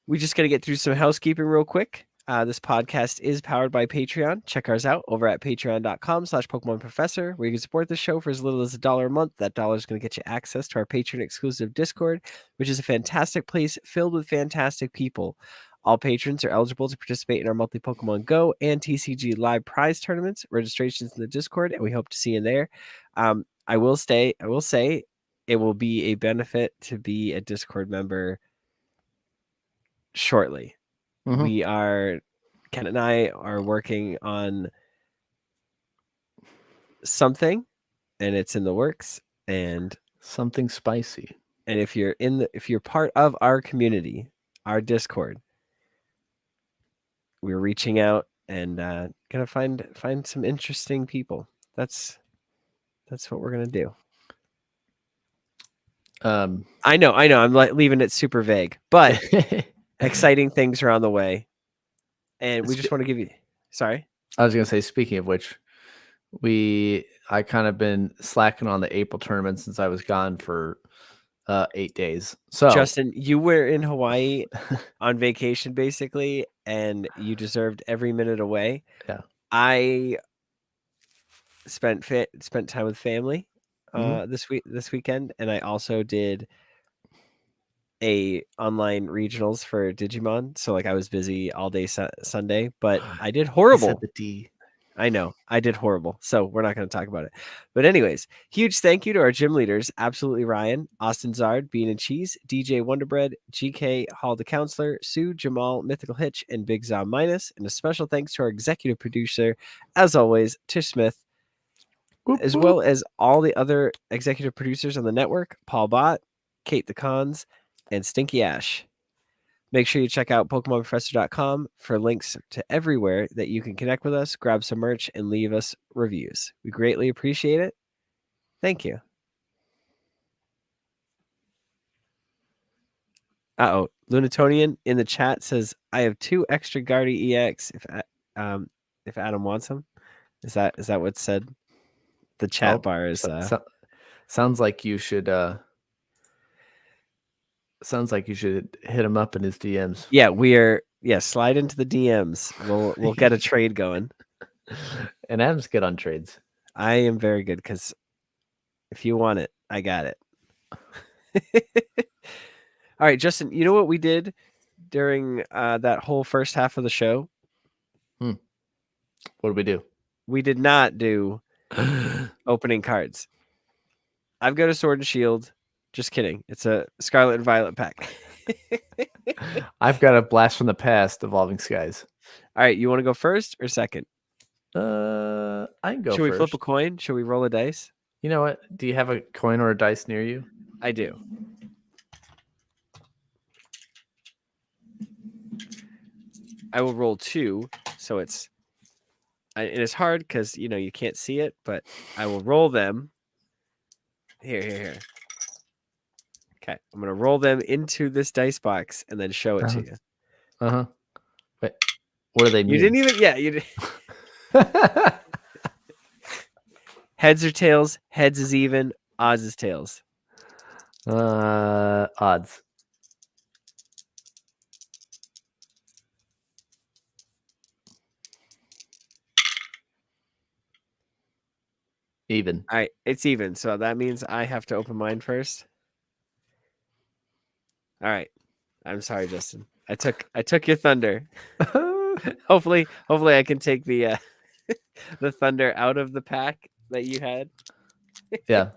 S3: We just got to get through some housekeeping real quick. This podcast is powered by Patreon. Check ours out over at patreon.com/Pokemon Professor, where you can support the show for as little as $1 a month. That $1 is going to get you access to our Patreon exclusive Discord, which is a fantastic place filled with fantastic people. All patrons are eligible to participate in our monthly Pokemon Go and TCG live prize tournaments. Registrations in the Discord, and we hope to see you there. I will say it will be a benefit to be a Discord member shortly. We are, Ken and I are working on something, and it's in the works, and
S1: something spicy.
S3: And if you're part of our community, our Discord, we're reaching out and gonna find some interesting people. That's what we're gonna do. I know. I'm leaving it super vague, but exciting things are on the way. And we just want to give you. Sorry,
S1: I was gonna say. Speaking of which, I kind of been slacking on the April tournament since I was gone for 8 days. So
S3: Justin, you were in Hawaii on vacation basically, and you deserved every minute away.
S1: Yeah,
S3: I spent time with family this weekend, and I also did a online regionals for Digimon. So like I was busy all day Sunday, but I did horrible.
S1: He said the D.
S3: I know I did horrible. So we're not going to talk about it. But anyways, huge thank you to our gym leaders. Absolutely Ryan, Austin Zard, Bean and Cheese, DJ Wonderbread, GK Hall the Counselor, Sue, Jamal, Mythical Hitch, and Big Zom Minus. And a special thanks to our executive producer, as always, Tish Smith, as well as all the other executive producers on the network, Paul Bott, Kate the Cons, and Stinky Ash. Make sure you check out PokemonProfessor.com for links to everywhere that you can connect with us, grab some merch, and leave us reviews. We greatly appreciate it. Thank you. Lunatonian in the chat says, I have 2 extra Guardy EX if Adam wants them. Is that what's said? The chat bar is
S1: sounds like you should hit him up in his DMs.
S3: Yeah, slide into the DMs. We'll get a trade going.
S1: And Adam's good on trades.
S3: I am very good because if you want it, I got it. All right, Justin, you know what we did during that whole first half of the show?
S1: What did we do?
S3: We did not do opening cards. I've got a Sword and Shield. Just kidding. It's a Scarlet and Violet pack.
S1: I've got a Blast from the Past, Evolving Skies.
S3: All right, you want to go first or second?
S1: I can go
S3: Should
S1: first.
S3: we flip a coin? Should we roll a dice?
S1: You know what? Do you have a coin or a dice near you?
S3: I do. I will roll 2, so it's it is hard because you can't see it, but I will roll them. Here. Okay, I'm gonna roll them into this dice box and then show it to you.
S1: Wait, what do they mean?
S3: You didn't even, yeah, you did. Heads or tails? Heads is even. Odds is tails.
S1: Odds. Even.
S3: All right, it's even. So that means I have to open mine first. All right. I'm sorry, Justin. I took your thunder. Hopefully I can take the the thunder out of the pack that you had.
S1: Yeah.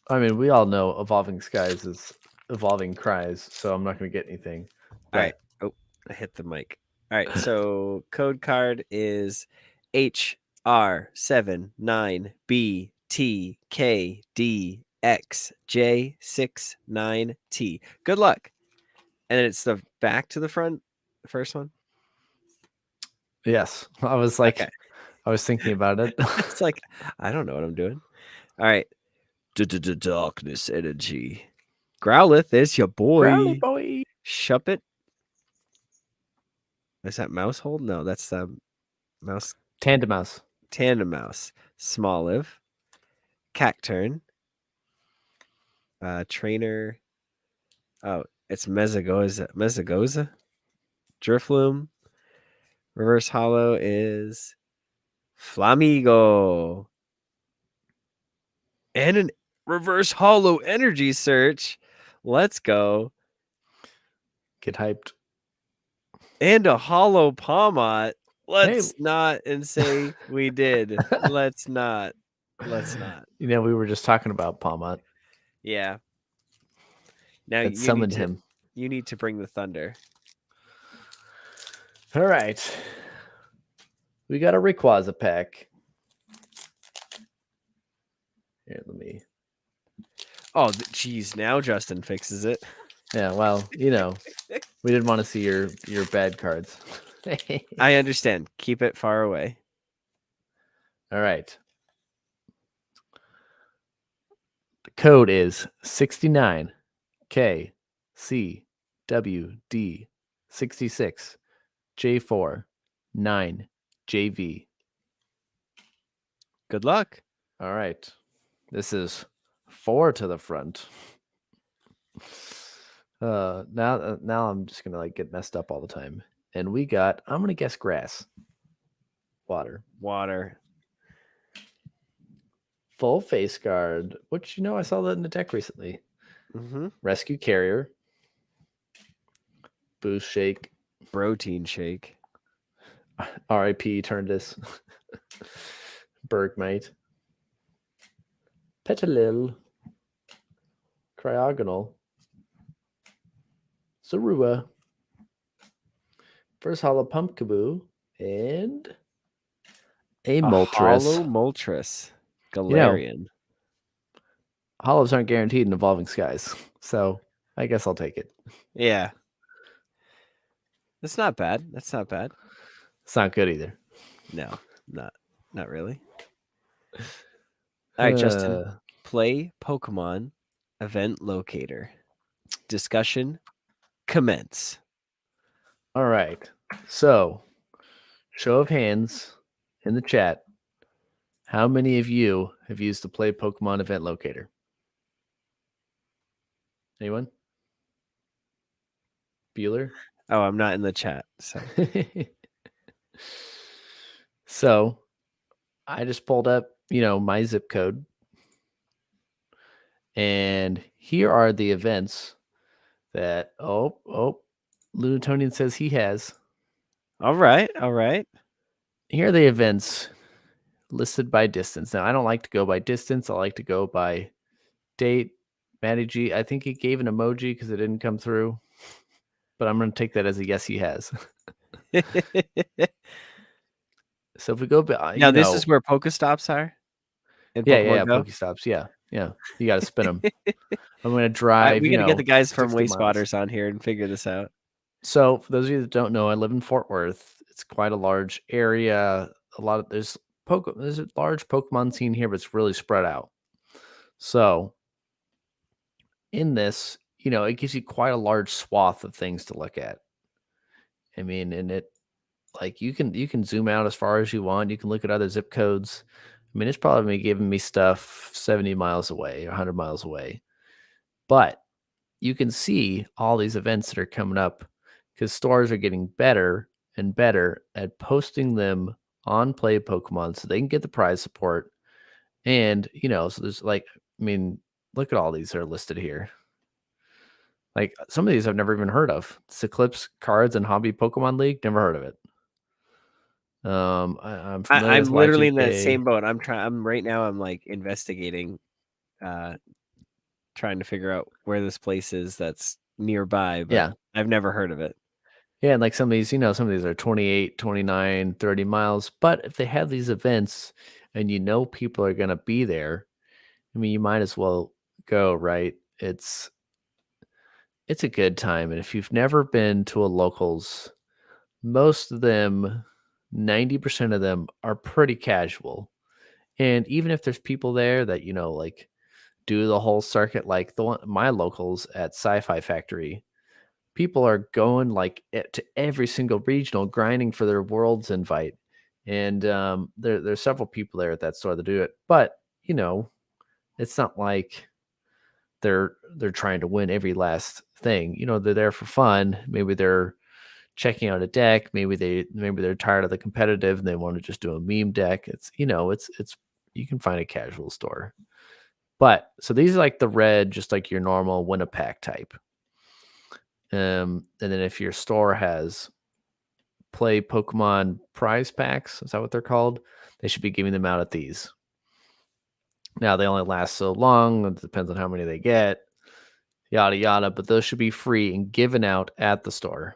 S1: I mean, we all know Evolving Skies is Evolving Cries, so I'm not going to get anything.
S3: All right. Oh, I hit the mic. All right. So code card is HR79BTKDXJ69T. Good luck. And then it's the back to the front, the first one.
S1: Yes. I was like,
S3: Okay.
S1: I was thinking about it.
S3: It's like, I don't know what I'm doing. All right. Darkness energy. Growlithe is your boy.
S1: Rowdy boy.
S3: Shuppet. Is that mouse hold? No, that's the mouse.
S1: Tandemouse.
S3: Tandem mouse. Smoliv. Cacturn. Trainer. Oh, it's Mezagoza. Drifloom. Reverse Hollow is Flamigo. And an Reverse Hollow Energy Search. Let's go.
S1: Get hyped.
S3: And a Hollow Palmot. Let's not and say we did. Let's not.
S1: You know, we were just talking about Palmot.
S3: Yeah. Now
S1: That summoned him.
S3: You need to bring the thunder.
S1: All right. We got a Rayquaza pack. Here, let me.
S3: Oh, geez. Now Justin fixes it.
S1: Yeah, well, we didn't want to see your bad cards.
S3: I understand. Keep it far away.
S1: All right. The code is 69KCWD66J4
S3: Good luck.
S1: All right. This is 4 to the front. Now I'm just gonna get messed up all the time. And we got, I'm gonna guess grass. Water. Full face guard, which I saw that in the deck recently.
S3: Mm-hmm.
S1: Rescue carrier. Boost shake.
S3: Protein shake.
S1: R.I.P. Eternatus. Bergmite. Petalil. Cryogonal. Zorua. First Hollow Pumpkaboo. And a Moltres.
S3: Hollow Moltres. Galarian.
S1: Hollows aren't guaranteed in Evolving Skies, so I guess I'll take it.
S3: Yeah. That's not bad.
S1: It's not good either.
S3: No, not really. All right, Justin. Play Pokemon Event Locator. Discussion commence.
S1: All right. So, show of hands in the chat. How many of you have used the Play Pokemon Event Locator? Anyone? Bueller?
S3: Oh, I'm not in the chat. So,
S1: so I just pulled up, my zip code. And here are the events that, Lunatonian says he has.
S3: All right.
S1: Here are the events listed by distance. Now, I don't like to go by distance. I like to go by date. Matty G, I think he gave an emoji because it didn't come through. But I'm going to take that as a yes, he has. So if we go by...
S3: Now, this is where Pokestops are?
S1: Yeah, Pokestops. Yeah. You got to spin them. I'm going to drive,
S3: we got to get the guys from
S1: 60
S3: Wastewaters on here and figure this out.
S1: So for those of you that don't know, I live in Fort Worth. It's quite a large area. There's a large Pokemon scene here, but it's really spread out. So in this, it gives you quite a large swath of things to look at. I mean, and it like you can zoom out as far as you want. You can look at other zip codes. I mean, it's probably giving me stuff 70 miles away or 100 miles away. But you can see all these events that are coming up because stores are getting better and better at posting them on Play Pokemon so they can get the prize support. And, so there's look at all these that are listed here. Like some of these I've never even heard of. It's Eclipse Cards and Hobby Pokemon League. Never heard of it. I'm familiar
S3: I'm
S1: with
S3: literally in that
S1: YGK.
S3: same boat. I'm right now. I'm like investigating, trying to figure out where this place is that's nearby. But
S1: Yeah.
S3: I've never heard of it.
S1: Yeah, and like some of these, some of these are 28, 29, 30 miles. But if they have these events and people are going to be there, I mean, you might as well go, right? It's a good time. And if you've never been to a locals, most of them, 90% of them are pretty casual. And even if there's people there that, like do the whole circuit, like my locals at Sci-Fi Factory, people are going to every single regional grinding for their world's invite. And there's several people there at that store that do it. But, it's not like they're trying to win every last thing. They're there for fun. Maybe they're checking out a deck. Maybe they're tired of the competitive and they want to just do a meme deck. It's you can find a casual store. But so these are like the red, just like your normal win a pack type. And then if your store has Play Pokemon prize packs, is that what they're called? They should be giving them out at these. Now they only last so long. It depends on how many they get, yada yada. But those should be free and given out at the store.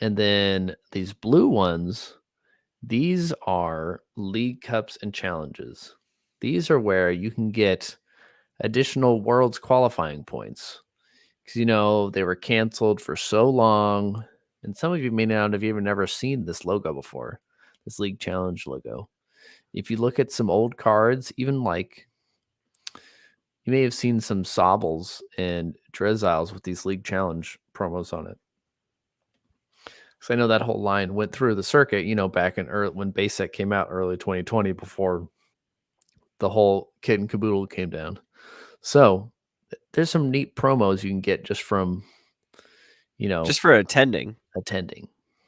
S1: And then these blue ones, these are League Cups and Challenges. These are where you can get additional Worlds qualifying points. Because, they were canceled for so long. And some of you may not have even never seen this logo before, this League Challenge logo. If you look at some old cards, even like you may have seen some Sobbles and Drizzles with these League Challenge promos on it. Because I know that whole line went through the circuit, back in when base set came out early 2020 before the whole kit and caboodle came down. So there's some neat promos you can get just from,
S3: Just for attending.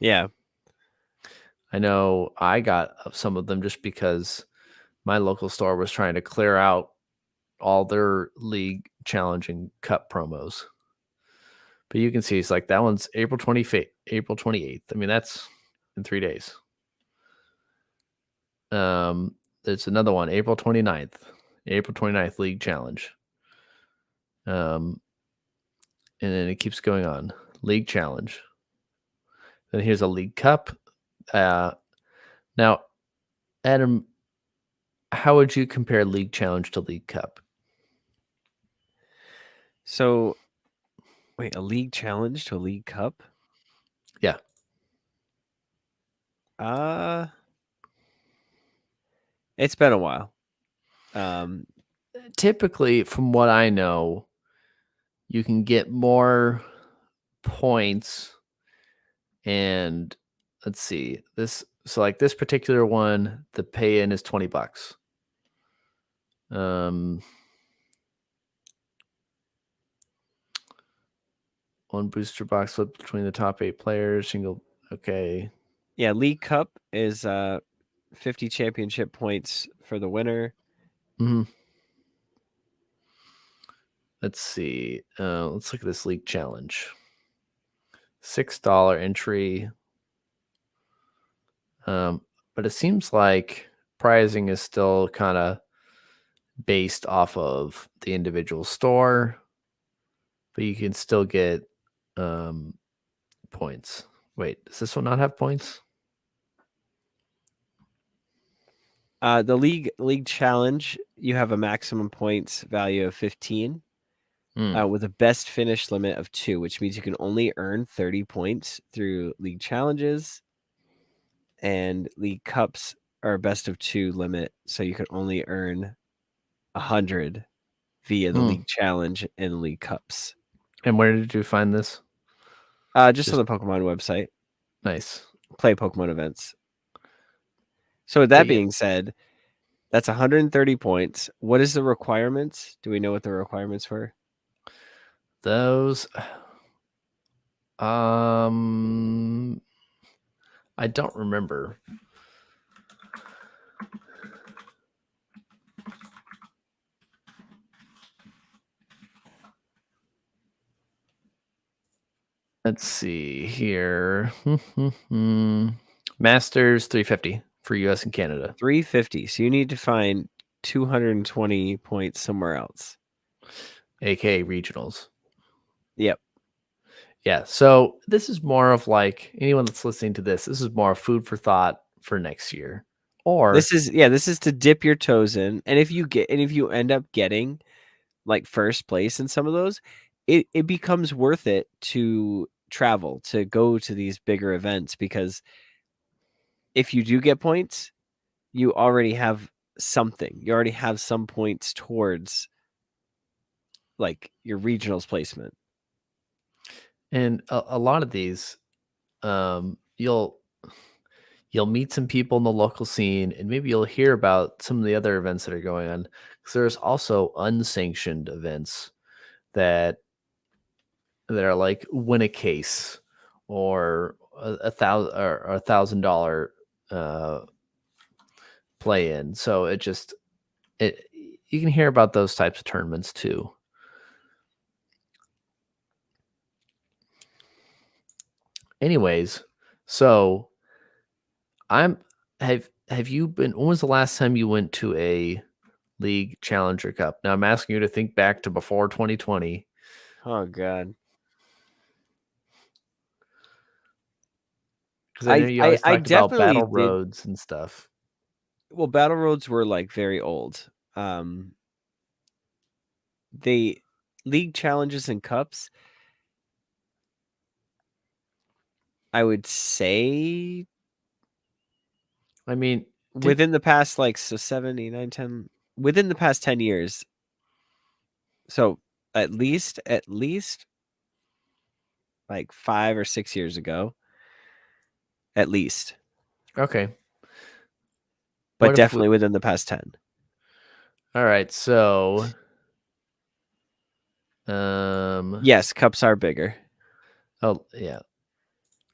S1: Yeah. I know I got some of them just because my local store was trying to clear out all their league challenging cup promos. But you can see it's like that one's April 28th. I mean, that's in 3 days. There's another one, April 29th League Challenge. And then it keeps going on. League Challenge. Then here's a League Cup. Now, Adam, how would you compare League Challenge to League Cup?
S3: So, wait, a League Challenge to a League Cup?
S1: Yeah.
S3: It's been a while.
S1: Typically, from what I know, you can get more points. And let's see this. So like this particular one, the pay in is $20. One booster box flip between the top 8 players. Single. Okay.
S3: Yeah, League Cup is 50 championship points for the winner.
S1: Mm-hmm. Let's see. Let's look at this League Challenge. $6 entry. But it seems like pricing is still kind of based off of the individual store, but you can still get points. Wait, does this one not have points?
S3: The league challenge, you have a maximum points value of 15. with a best finish limit of 2, which means you can only earn 30 points through league challenges, and league cups are a best of 2 limit, so you can only earn 100 via the league challenge and league cups.
S1: And where did you find this?
S3: Just on the Pokemon website.
S1: Nice.
S3: Play Pokemon events. So with that being said, that's 130 points. What is the requirements? Do we know what the requirements were?
S1: Those, I don't remember. Let's see here. Masters 350 for US and Canada.
S3: 350. So you need to find 220 points somewhere else.
S1: aka regionals.
S3: Yep.
S1: Yeah. So this is more of like anyone that's listening to this is more food for thought for next year. Or
S3: this is to dip your toes in. And if you end up getting like first place in some of those, it becomes worth it to travel, to go to these bigger events, because if you do get points, you already have something. You already have some points towards like your regionals placement.
S1: And a lot of these, you'll meet some people in the local scene, and maybe you'll hear about some of the other events that are going on. Because there's also unsanctioned events that are like win a case or $1,000 play in. So you can hear about those types of tournaments too. Anyways, so have you been, when was the last time you went to a League Challenger Cup? Now I'm asking you to think back to before 2020.
S3: Oh God.
S1: Because I know you always talked about Battle
S3: did.
S1: Roads and stuff.
S3: Well, Battle Roads were like very old. They league challenges and cups, I would say,
S1: I mean,
S3: within the past, like, so 70, 9, 10, within the past 10 years. So at least like 5 or 6 years ago, at least.
S1: Okay.
S3: But definitely within the past 10.
S1: All right. So,
S3: yes, cups are bigger.
S1: Oh yeah.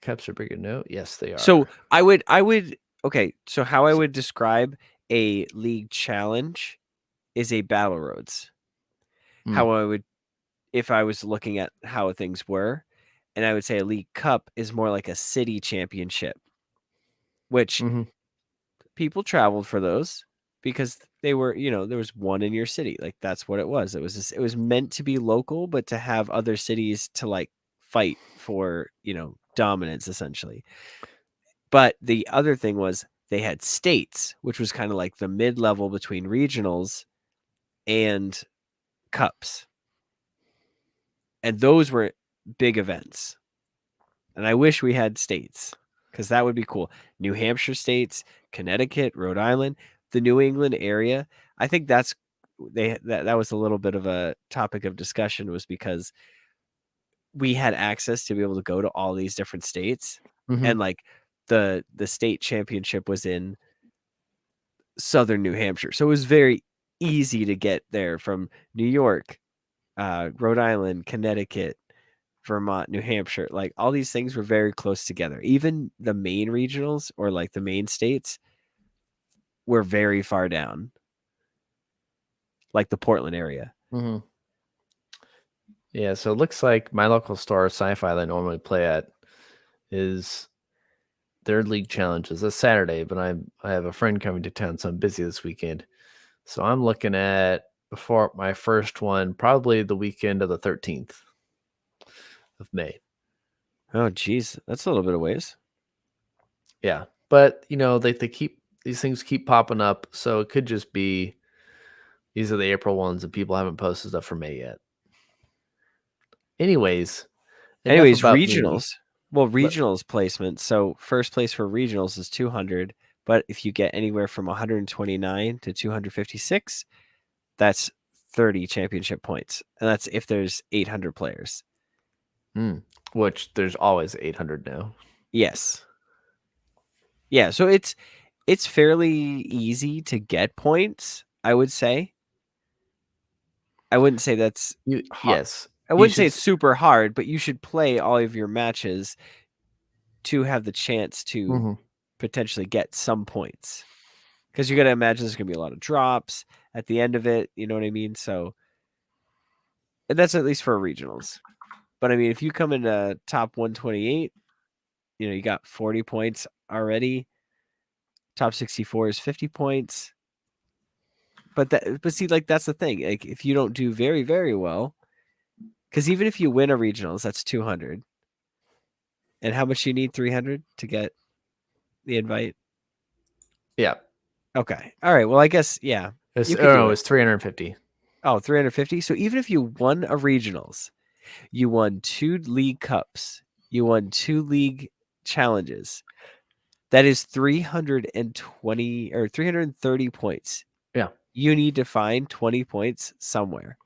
S1: Cups are bigger. No, yes, they are.
S3: So I would okay, so how I would describe a league challenge is a Battle Roads. How I would, if I was looking at how things were, and I would say a league cup is more like a city championship, which people traveled for those because they were, there was one in your city. Like that's what it was. It was meant to be local, but to have other cities to like fight for, dominance essentially. But the other thing was they had states, which was kind of like the mid-level between regionals and cups. And those were big events. And I wish we had states, because that would be cool. New Hampshire states, Connecticut, Rhode Island, the New England area. I think that was a little bit of a topic of discussion, was because we had access to be able to go to all these different states. And like the state championship was in southern New Hampshire. So it was very easy to get there from New York, Rhode Island, Connecticut, Vermont, New Hampshire. Like all these things were very close together. Even the main regionals, or like the main states, were very far down, like the Portland area.
S1: Yeah, so it looks like my local store, Sci-Fi, that I normally play at, is their league challenges this Saturday, but I have a friend coming to town, so I'm busy this weekend. So I'm looking at, before my first one, probably the weekend of the 13th of May.
S3: Oh, geez. That's a little bit of ways.
S1: Yeah. But, they keep, these things keep popping up. So it could just be, these are the April ones and people haven't posted stuff for May yet. Anyways,
S3: Anyways,
S1: about me.
S3: regionals. Well, regionals placement. So first place for regionals is 200, but if you get anywhere from 129 to 256, that's 30 championship points, and that's if there's 800 players.
S1: Which there's always 800 now.
S3: Yes. Yeah, so it's fairly easy to get points, I would say. I wouldn't say that's
S1: yes.
S3: I wouldn't say it's super hard, but you should play all of your matches to have the chance to potentially get some points. Because you're going to imagine there's going to be a lot of drops at the end of it. You know what I mean? So that's at least for regionals. But I mean, if you come in top 128, you got 40 points already. Top 64 is 50 points. But see, like, that's the thing. Like, if you don't do very, very well, because even if you win a regionals, that's 200. And how much you need? 300 to get the invite?
S1: Yeah.
S3: Okay. All right. Well, I guess, yeah.
S1: It's 350.
S3: Oh, 350. So even if you won a regionals, you won 2 league cups, you won 2 league challenges, that is 320 or 330 points.
S1: Yeah.
S3: You need to find 20 points somewhere.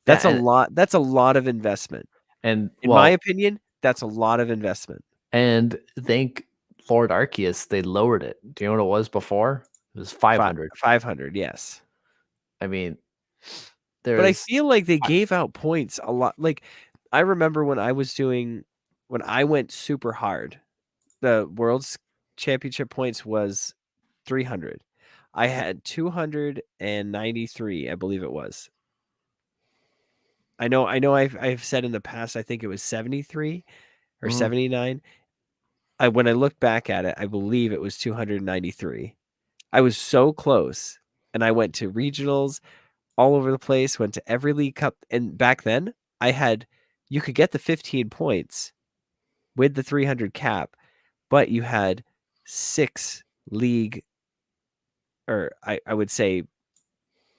S3: That's a lot. That's a lot of investment.
S1: And
S3: in my opinion, that's a lot of investment.
S1: And thank Lord Arceus, they lowered it. Do you know what it was before? It was 500.
S3: 500, yes.
S1: I mean,
S3: but I feel like they gave out points a lot. Like, I remember when I went super hard, the World's Championship points was 300. I had 293, I believe it was. I know I've said in the past, I think it was 73 or 79. When I look back at it, I believe it was 293. I was so close, and I went to regionals all over the place, went to every league cup. And back then you could get the 15 points with the 300 cap, but you had 6 league, or I would say,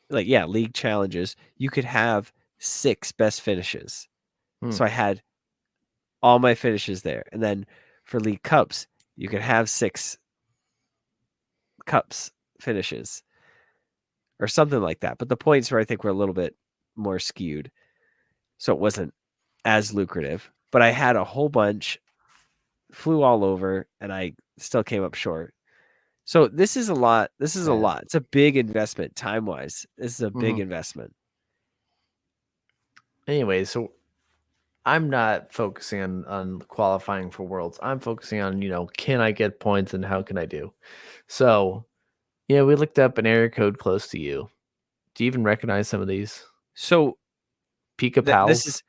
S3: like, yeah, league challenges. You could have 6 best finishes. So I had all my finishes there. And then for league cups, you could have 6 cups finishes or something like that. But the points I think were a little bit more skewed. So it wasn't as lucrative, but I had a whole bunch, flew all over, and I still came up short. So this is a lot. This is a lot. It's a big investment time-wise. This is a big investment.
S1: Anyway, so I'm not focusing on qualifying for Worlds. I'm focusing on, can I get points and how can I do? So, we looked up an area code close to you. Do you even recognize some of these?
S3: So,
S1: Pika Pals?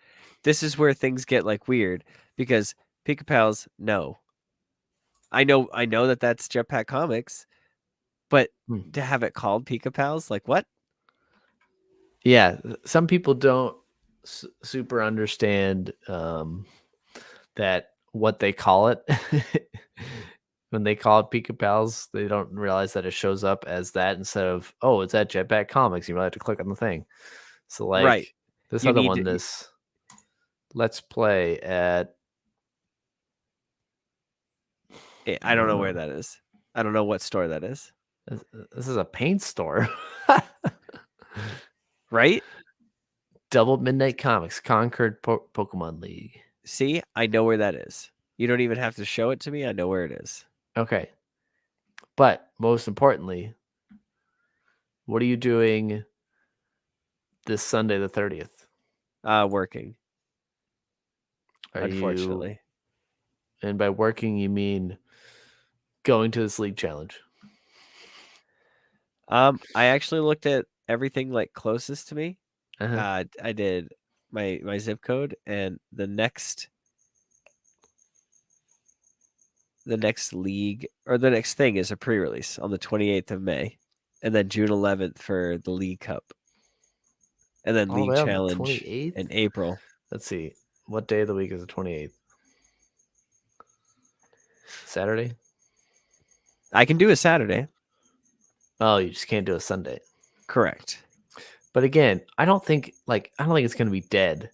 S3: This is where things get like weird, because Pika Pals, no. I know that that's Jetpack Comics, but to have it called Pika Pals, like, what?
S1: Yeah, some people don't super understand that what they call it. When they call it Pika Pals, they don't realize that it shows up as that instead of, it's at Jetpack Comics. You might have to click on the thing. So, like,
S3: right.
S1: This other one, this Let's Play at...
S3: I don't know where that is. I don't know what store that is.
S1: This is a paint store.
S3: Right?
S1: Double Midnight Comics, Concord Pokemon League.
S3: See, I know where that is. You don't even have to show it to me. I know where it is.
S1: Okay. But most importantly, what are you doing this Sunday, the 30th?
S3: Working. Unfortunately.
S1: And by working, you mean going to this league challenge?
S3: I actually looked at everything like closest to me.
S1: Uh-huh.
S3: I did my zip code, and the next league, or the next thing, is a pre-release on the 28th of May, and then June 11th for the League Cup, and then League Challenge in April.
S1: Let's see. What day of the week is the 28th? Saturday?
S3: I can do a Saturday.
S1: Oh, you just can't do a Sunday.
S3: Correct.
S1: But again, I don't think it's going to be dead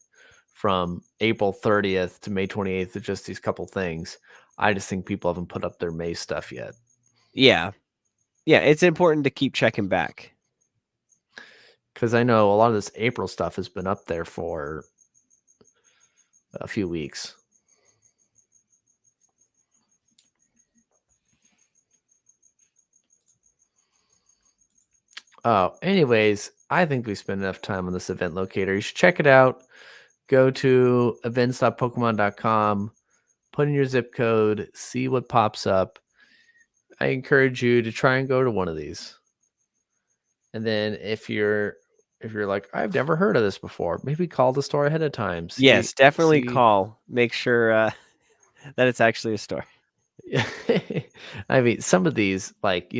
S1: from April 30th to May 28th to just these couple things. I just think people haven't put up their May stuff yet.
S3: Yeah. Yeah, it's important to keep checking back.
S1: Because I know a lot of this April stuff has been up there for a few weeks. Oh, anyways, I think we spent enough time on this event locator. You should check it out. Go to events.pokemon.com, put in your zip code, see what pops up. I encourage you to try and go to one of these. And then if you're like, I've never heard of this before, maybe call the store ahead of time.
S3: Yes, definitely call. Make sure that it's actually a store.
S1: I mean, some of these, like,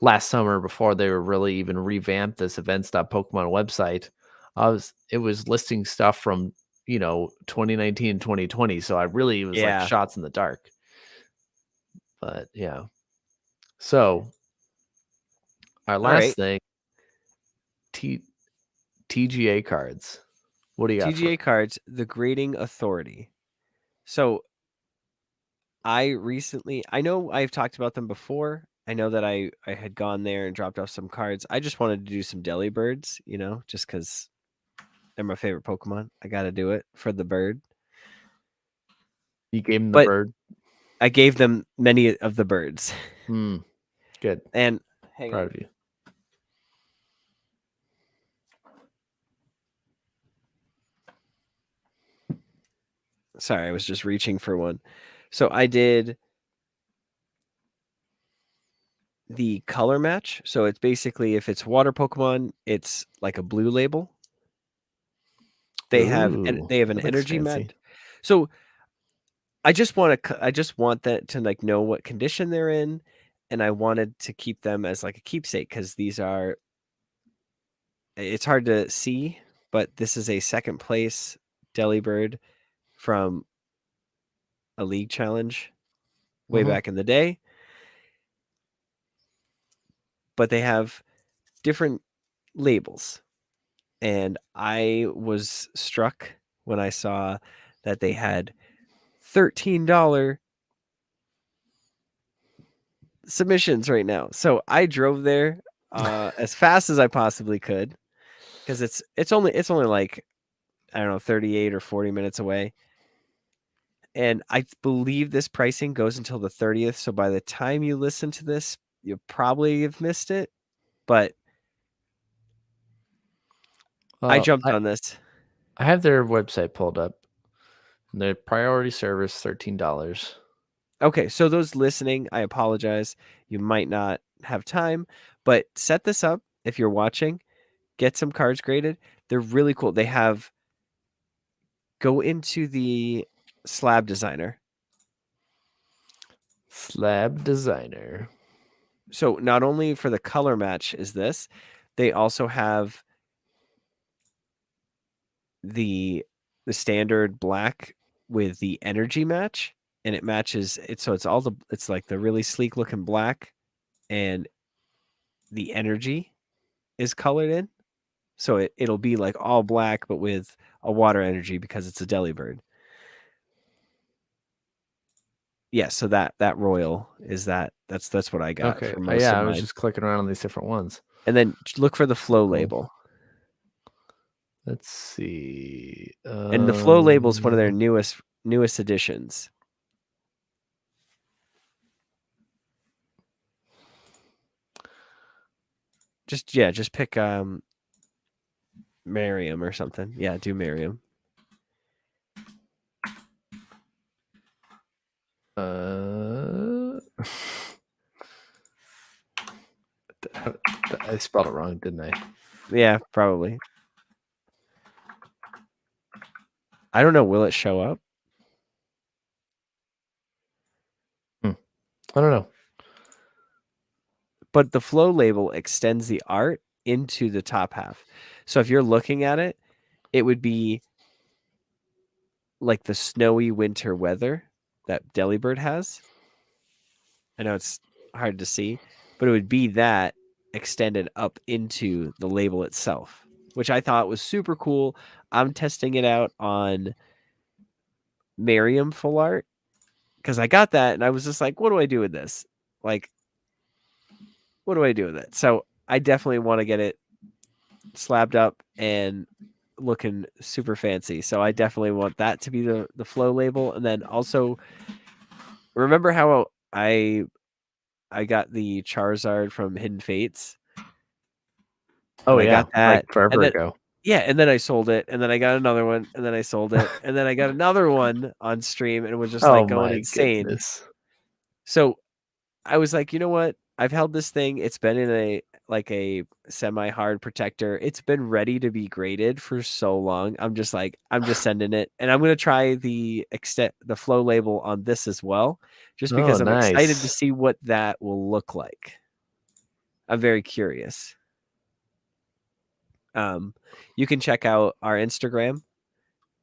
S1: last summer before they were really even revamped this events.pokemon website, it was listing stuff from 2019 and 2020. So it was like shots in the dark. But yeah. So our last thing, TGA cards. What do you got?
S3: TGA cards, the grading authority. So I know I've talked about them before. I know that I had gone there and dropped off some cards. I just wanted to do some Delibirds, just because they're my favorite Pokemon. I got to do it for the bird.
S1: You gave them the bird?
S3: I gave them many of the birds.
S1: Good.
S3: And
S1: proud of you.
S3: Sorry, I was just reaching for one. So I did the color match. So it's basically, if it's water Pokemon, it's like a blue label. They have an energy match. So I just want that to like know what condition they're in, and I wanted to keep them as like a keepsake because it's hard to see, but this is a second place Delibird from a league challenge way back in the day. But they have different labels. And I was struck when I saw that they had $13 submissions right now. So I drove there as fast as I possibly could because it's only like, I don't know, 38 or 40 minutes away. And I believe this pricing goes until the 30th. So by the time you listen to this, you'll probably have missed it. But I jumped on this.
S1: I have their website pulled up. Their priority service, $13.
S3: Okay, so those listening, I apologize. You might not have time, but set this up if you're watching. Get some cards graded. They're really cool. Go into the slab designer.
S1: Slab designer.
S3: So not only for the color match is this, they also have the standard black with the energy match, and it matches it. So it's like the really sleek looking black, and the energy is colored in. So it'll be like all black, but with a water energy because it's a Delibird. Yeah, so that royal is that's what I got.
S1: Okay.
S3: For most
S1: I was just clicking around on these different ones.
S3: And then look for the flow label.
S1: Let's see.
S3: And the flow label is one of their newest additions. Just pick Miriam or something. Yeah, do Miriam.
S1: I spelled it wrong, didn't I?
S3: Yeah, probably. I don't know. Will it show up?
S1: I don't know.
S3: But the flow label extends the art into the top half. So if you're looking at it, it would be like the snowy winter weather that Delibird has. I know it's hard to see, but it would be that extended up into the label itself, which I thought was super cool. I'm testing it out on Merriam Full Art because I got that and I was just like, what do I do with this? Like, what do I do with it? So I definitely want to get it slabbed up and looking super fancy. So I definitely want that to be the flow label. And then also remember how I got the Charizard from Hidden Fates?
S1: Oh
S3: And I
S1: yeah,
S3: got that
S1: like forever
S3: and then,
S1: ago.
S3: yeah, and then I sold it, and then I got another one, and then I sold it, and then I got another one on stream, and it was just
S1: Oh
S3: like going
S1: my
S3: insane.
S1: goodness.
S3: So I was like, you know what? I've held this thing. It's been in a semi-hard protector. It's been ready to be graded for so long. I'm just sending it, and I'm gonna try the flow label on this as well, just because
S1: Oh,
S3: I'm excited to
S1: nice.
S3: see what that will look like. I'm very curious. You can check out our Instagram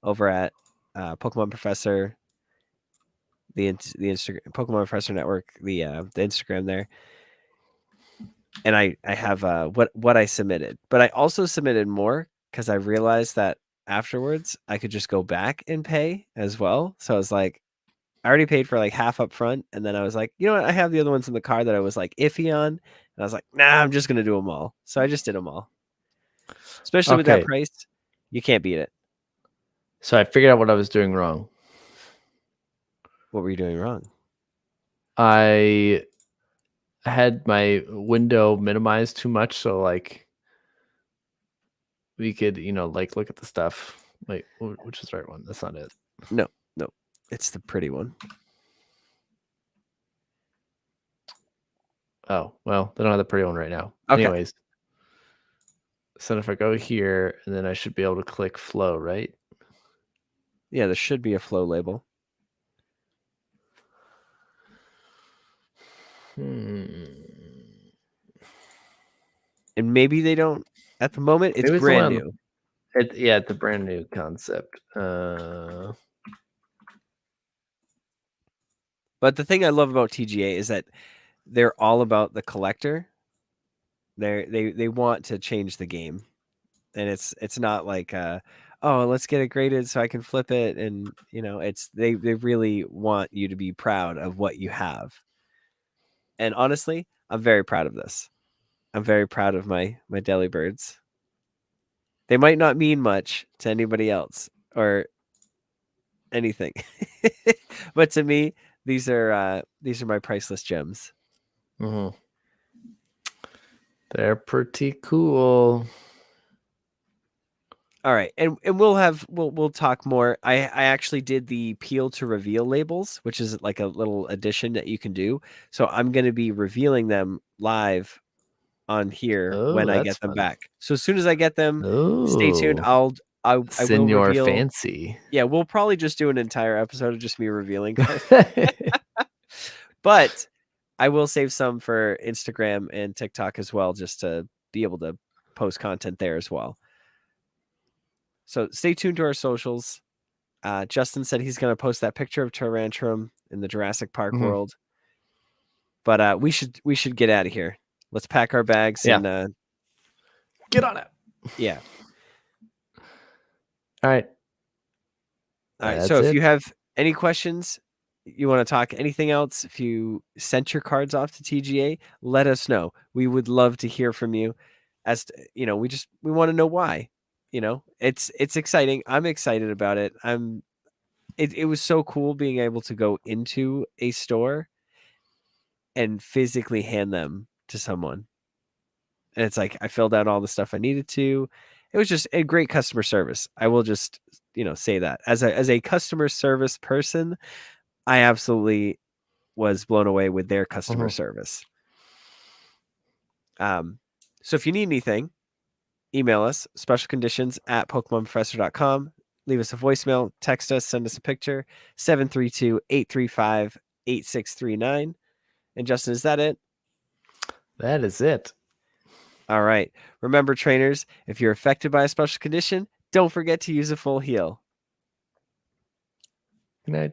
S3: over at Pokemon Professor, the Instagram Pokemon Professor Network, the Instagram there. And I have what I submitted, but I also submitted more because I realized that afterwards I could just go back and pay as well. So I was like, I already paid for like half up front, and then I was like, you know what? I have the other ones in the car that I was like iffy on, and I was like, nah, I'm just gonna do them all. So I just did them all. Especially with that
S1: Okay,
S3: price, you can't beat it.
S1: so I figured out what I was doing wrong.
S3: What were you doing wrong?
S1: I had my window minimized too much, so like we could, like look at the stuff. Wait, which is the right one? That's not it.
S3: No, it's the pretty one.
S1: Oh, well, they don't have the pretty one right now.
S3: Okay.
S1: Anyways, so if I go here, and then I should be able to click flow, right?
S3: Yeah, there should be a flow label. And maybe they don't at the moment. It's
S1: Maybe
S3: brand
S1: only
S3: new.
S1: it's a brand new concept.
S3: But the thing I love about TGA is that they're all about the collector. They want to change the game, and it's not like oh, let's get it graded so I can flip it, and it's they really want you to be proud of what you have. And honestly, I'm very proud of this. I'm very proud of my Delibirds. They might not mean much to anybody else or anything, but to me, these are my priceless gems.
S1: Mm-hmm. They're pretty cool.
S3: All right, and we'll talk more. I actually did the peel to reveal labels, which is like a little addition that you can do. So I'm going to be revealing them live on here when I get them back. So as soon as I get them, stay tuned. I will
S1: Senor
S3: reveal.
S1: Fancy.
S3: Yeah, we'll probably just do an entire episode of just me revealing cards. But I will save some for Instagram and TikTok as well, just to be able to post content there as well. So stay tuned to our socials. Justin said he's going to post that picture of Tyrantrum in the Jurassic Park world. But we should get out of here. Let's pack our bags and
S1: get on it.
S3: Yeah.
S1: All right.
S3: So if you have any questions, you want to talk anything else, if you sent your cards off to TGA, let us know. We would love to hear from you. As to, we want to know why. It's exciting. I'm excited about it. It was so cool being able to go into a store and physically hand them to someone. And it's like I filled out all the stuff I needed to. It was just a great customer service. I will just, say that as a customer service person, I absolutely was blown away with their customer service. So if you need anything, email us, specialconditions@pokemonprofessor.com. Leave us a voicemail, text us, send us a picture, 732-835-8639. And Justin, is that it?
S1: That is it.
S3: All right. Remember, trainers, if you're affected by a special condition, don't forget to use a full heal.
S1: Good night.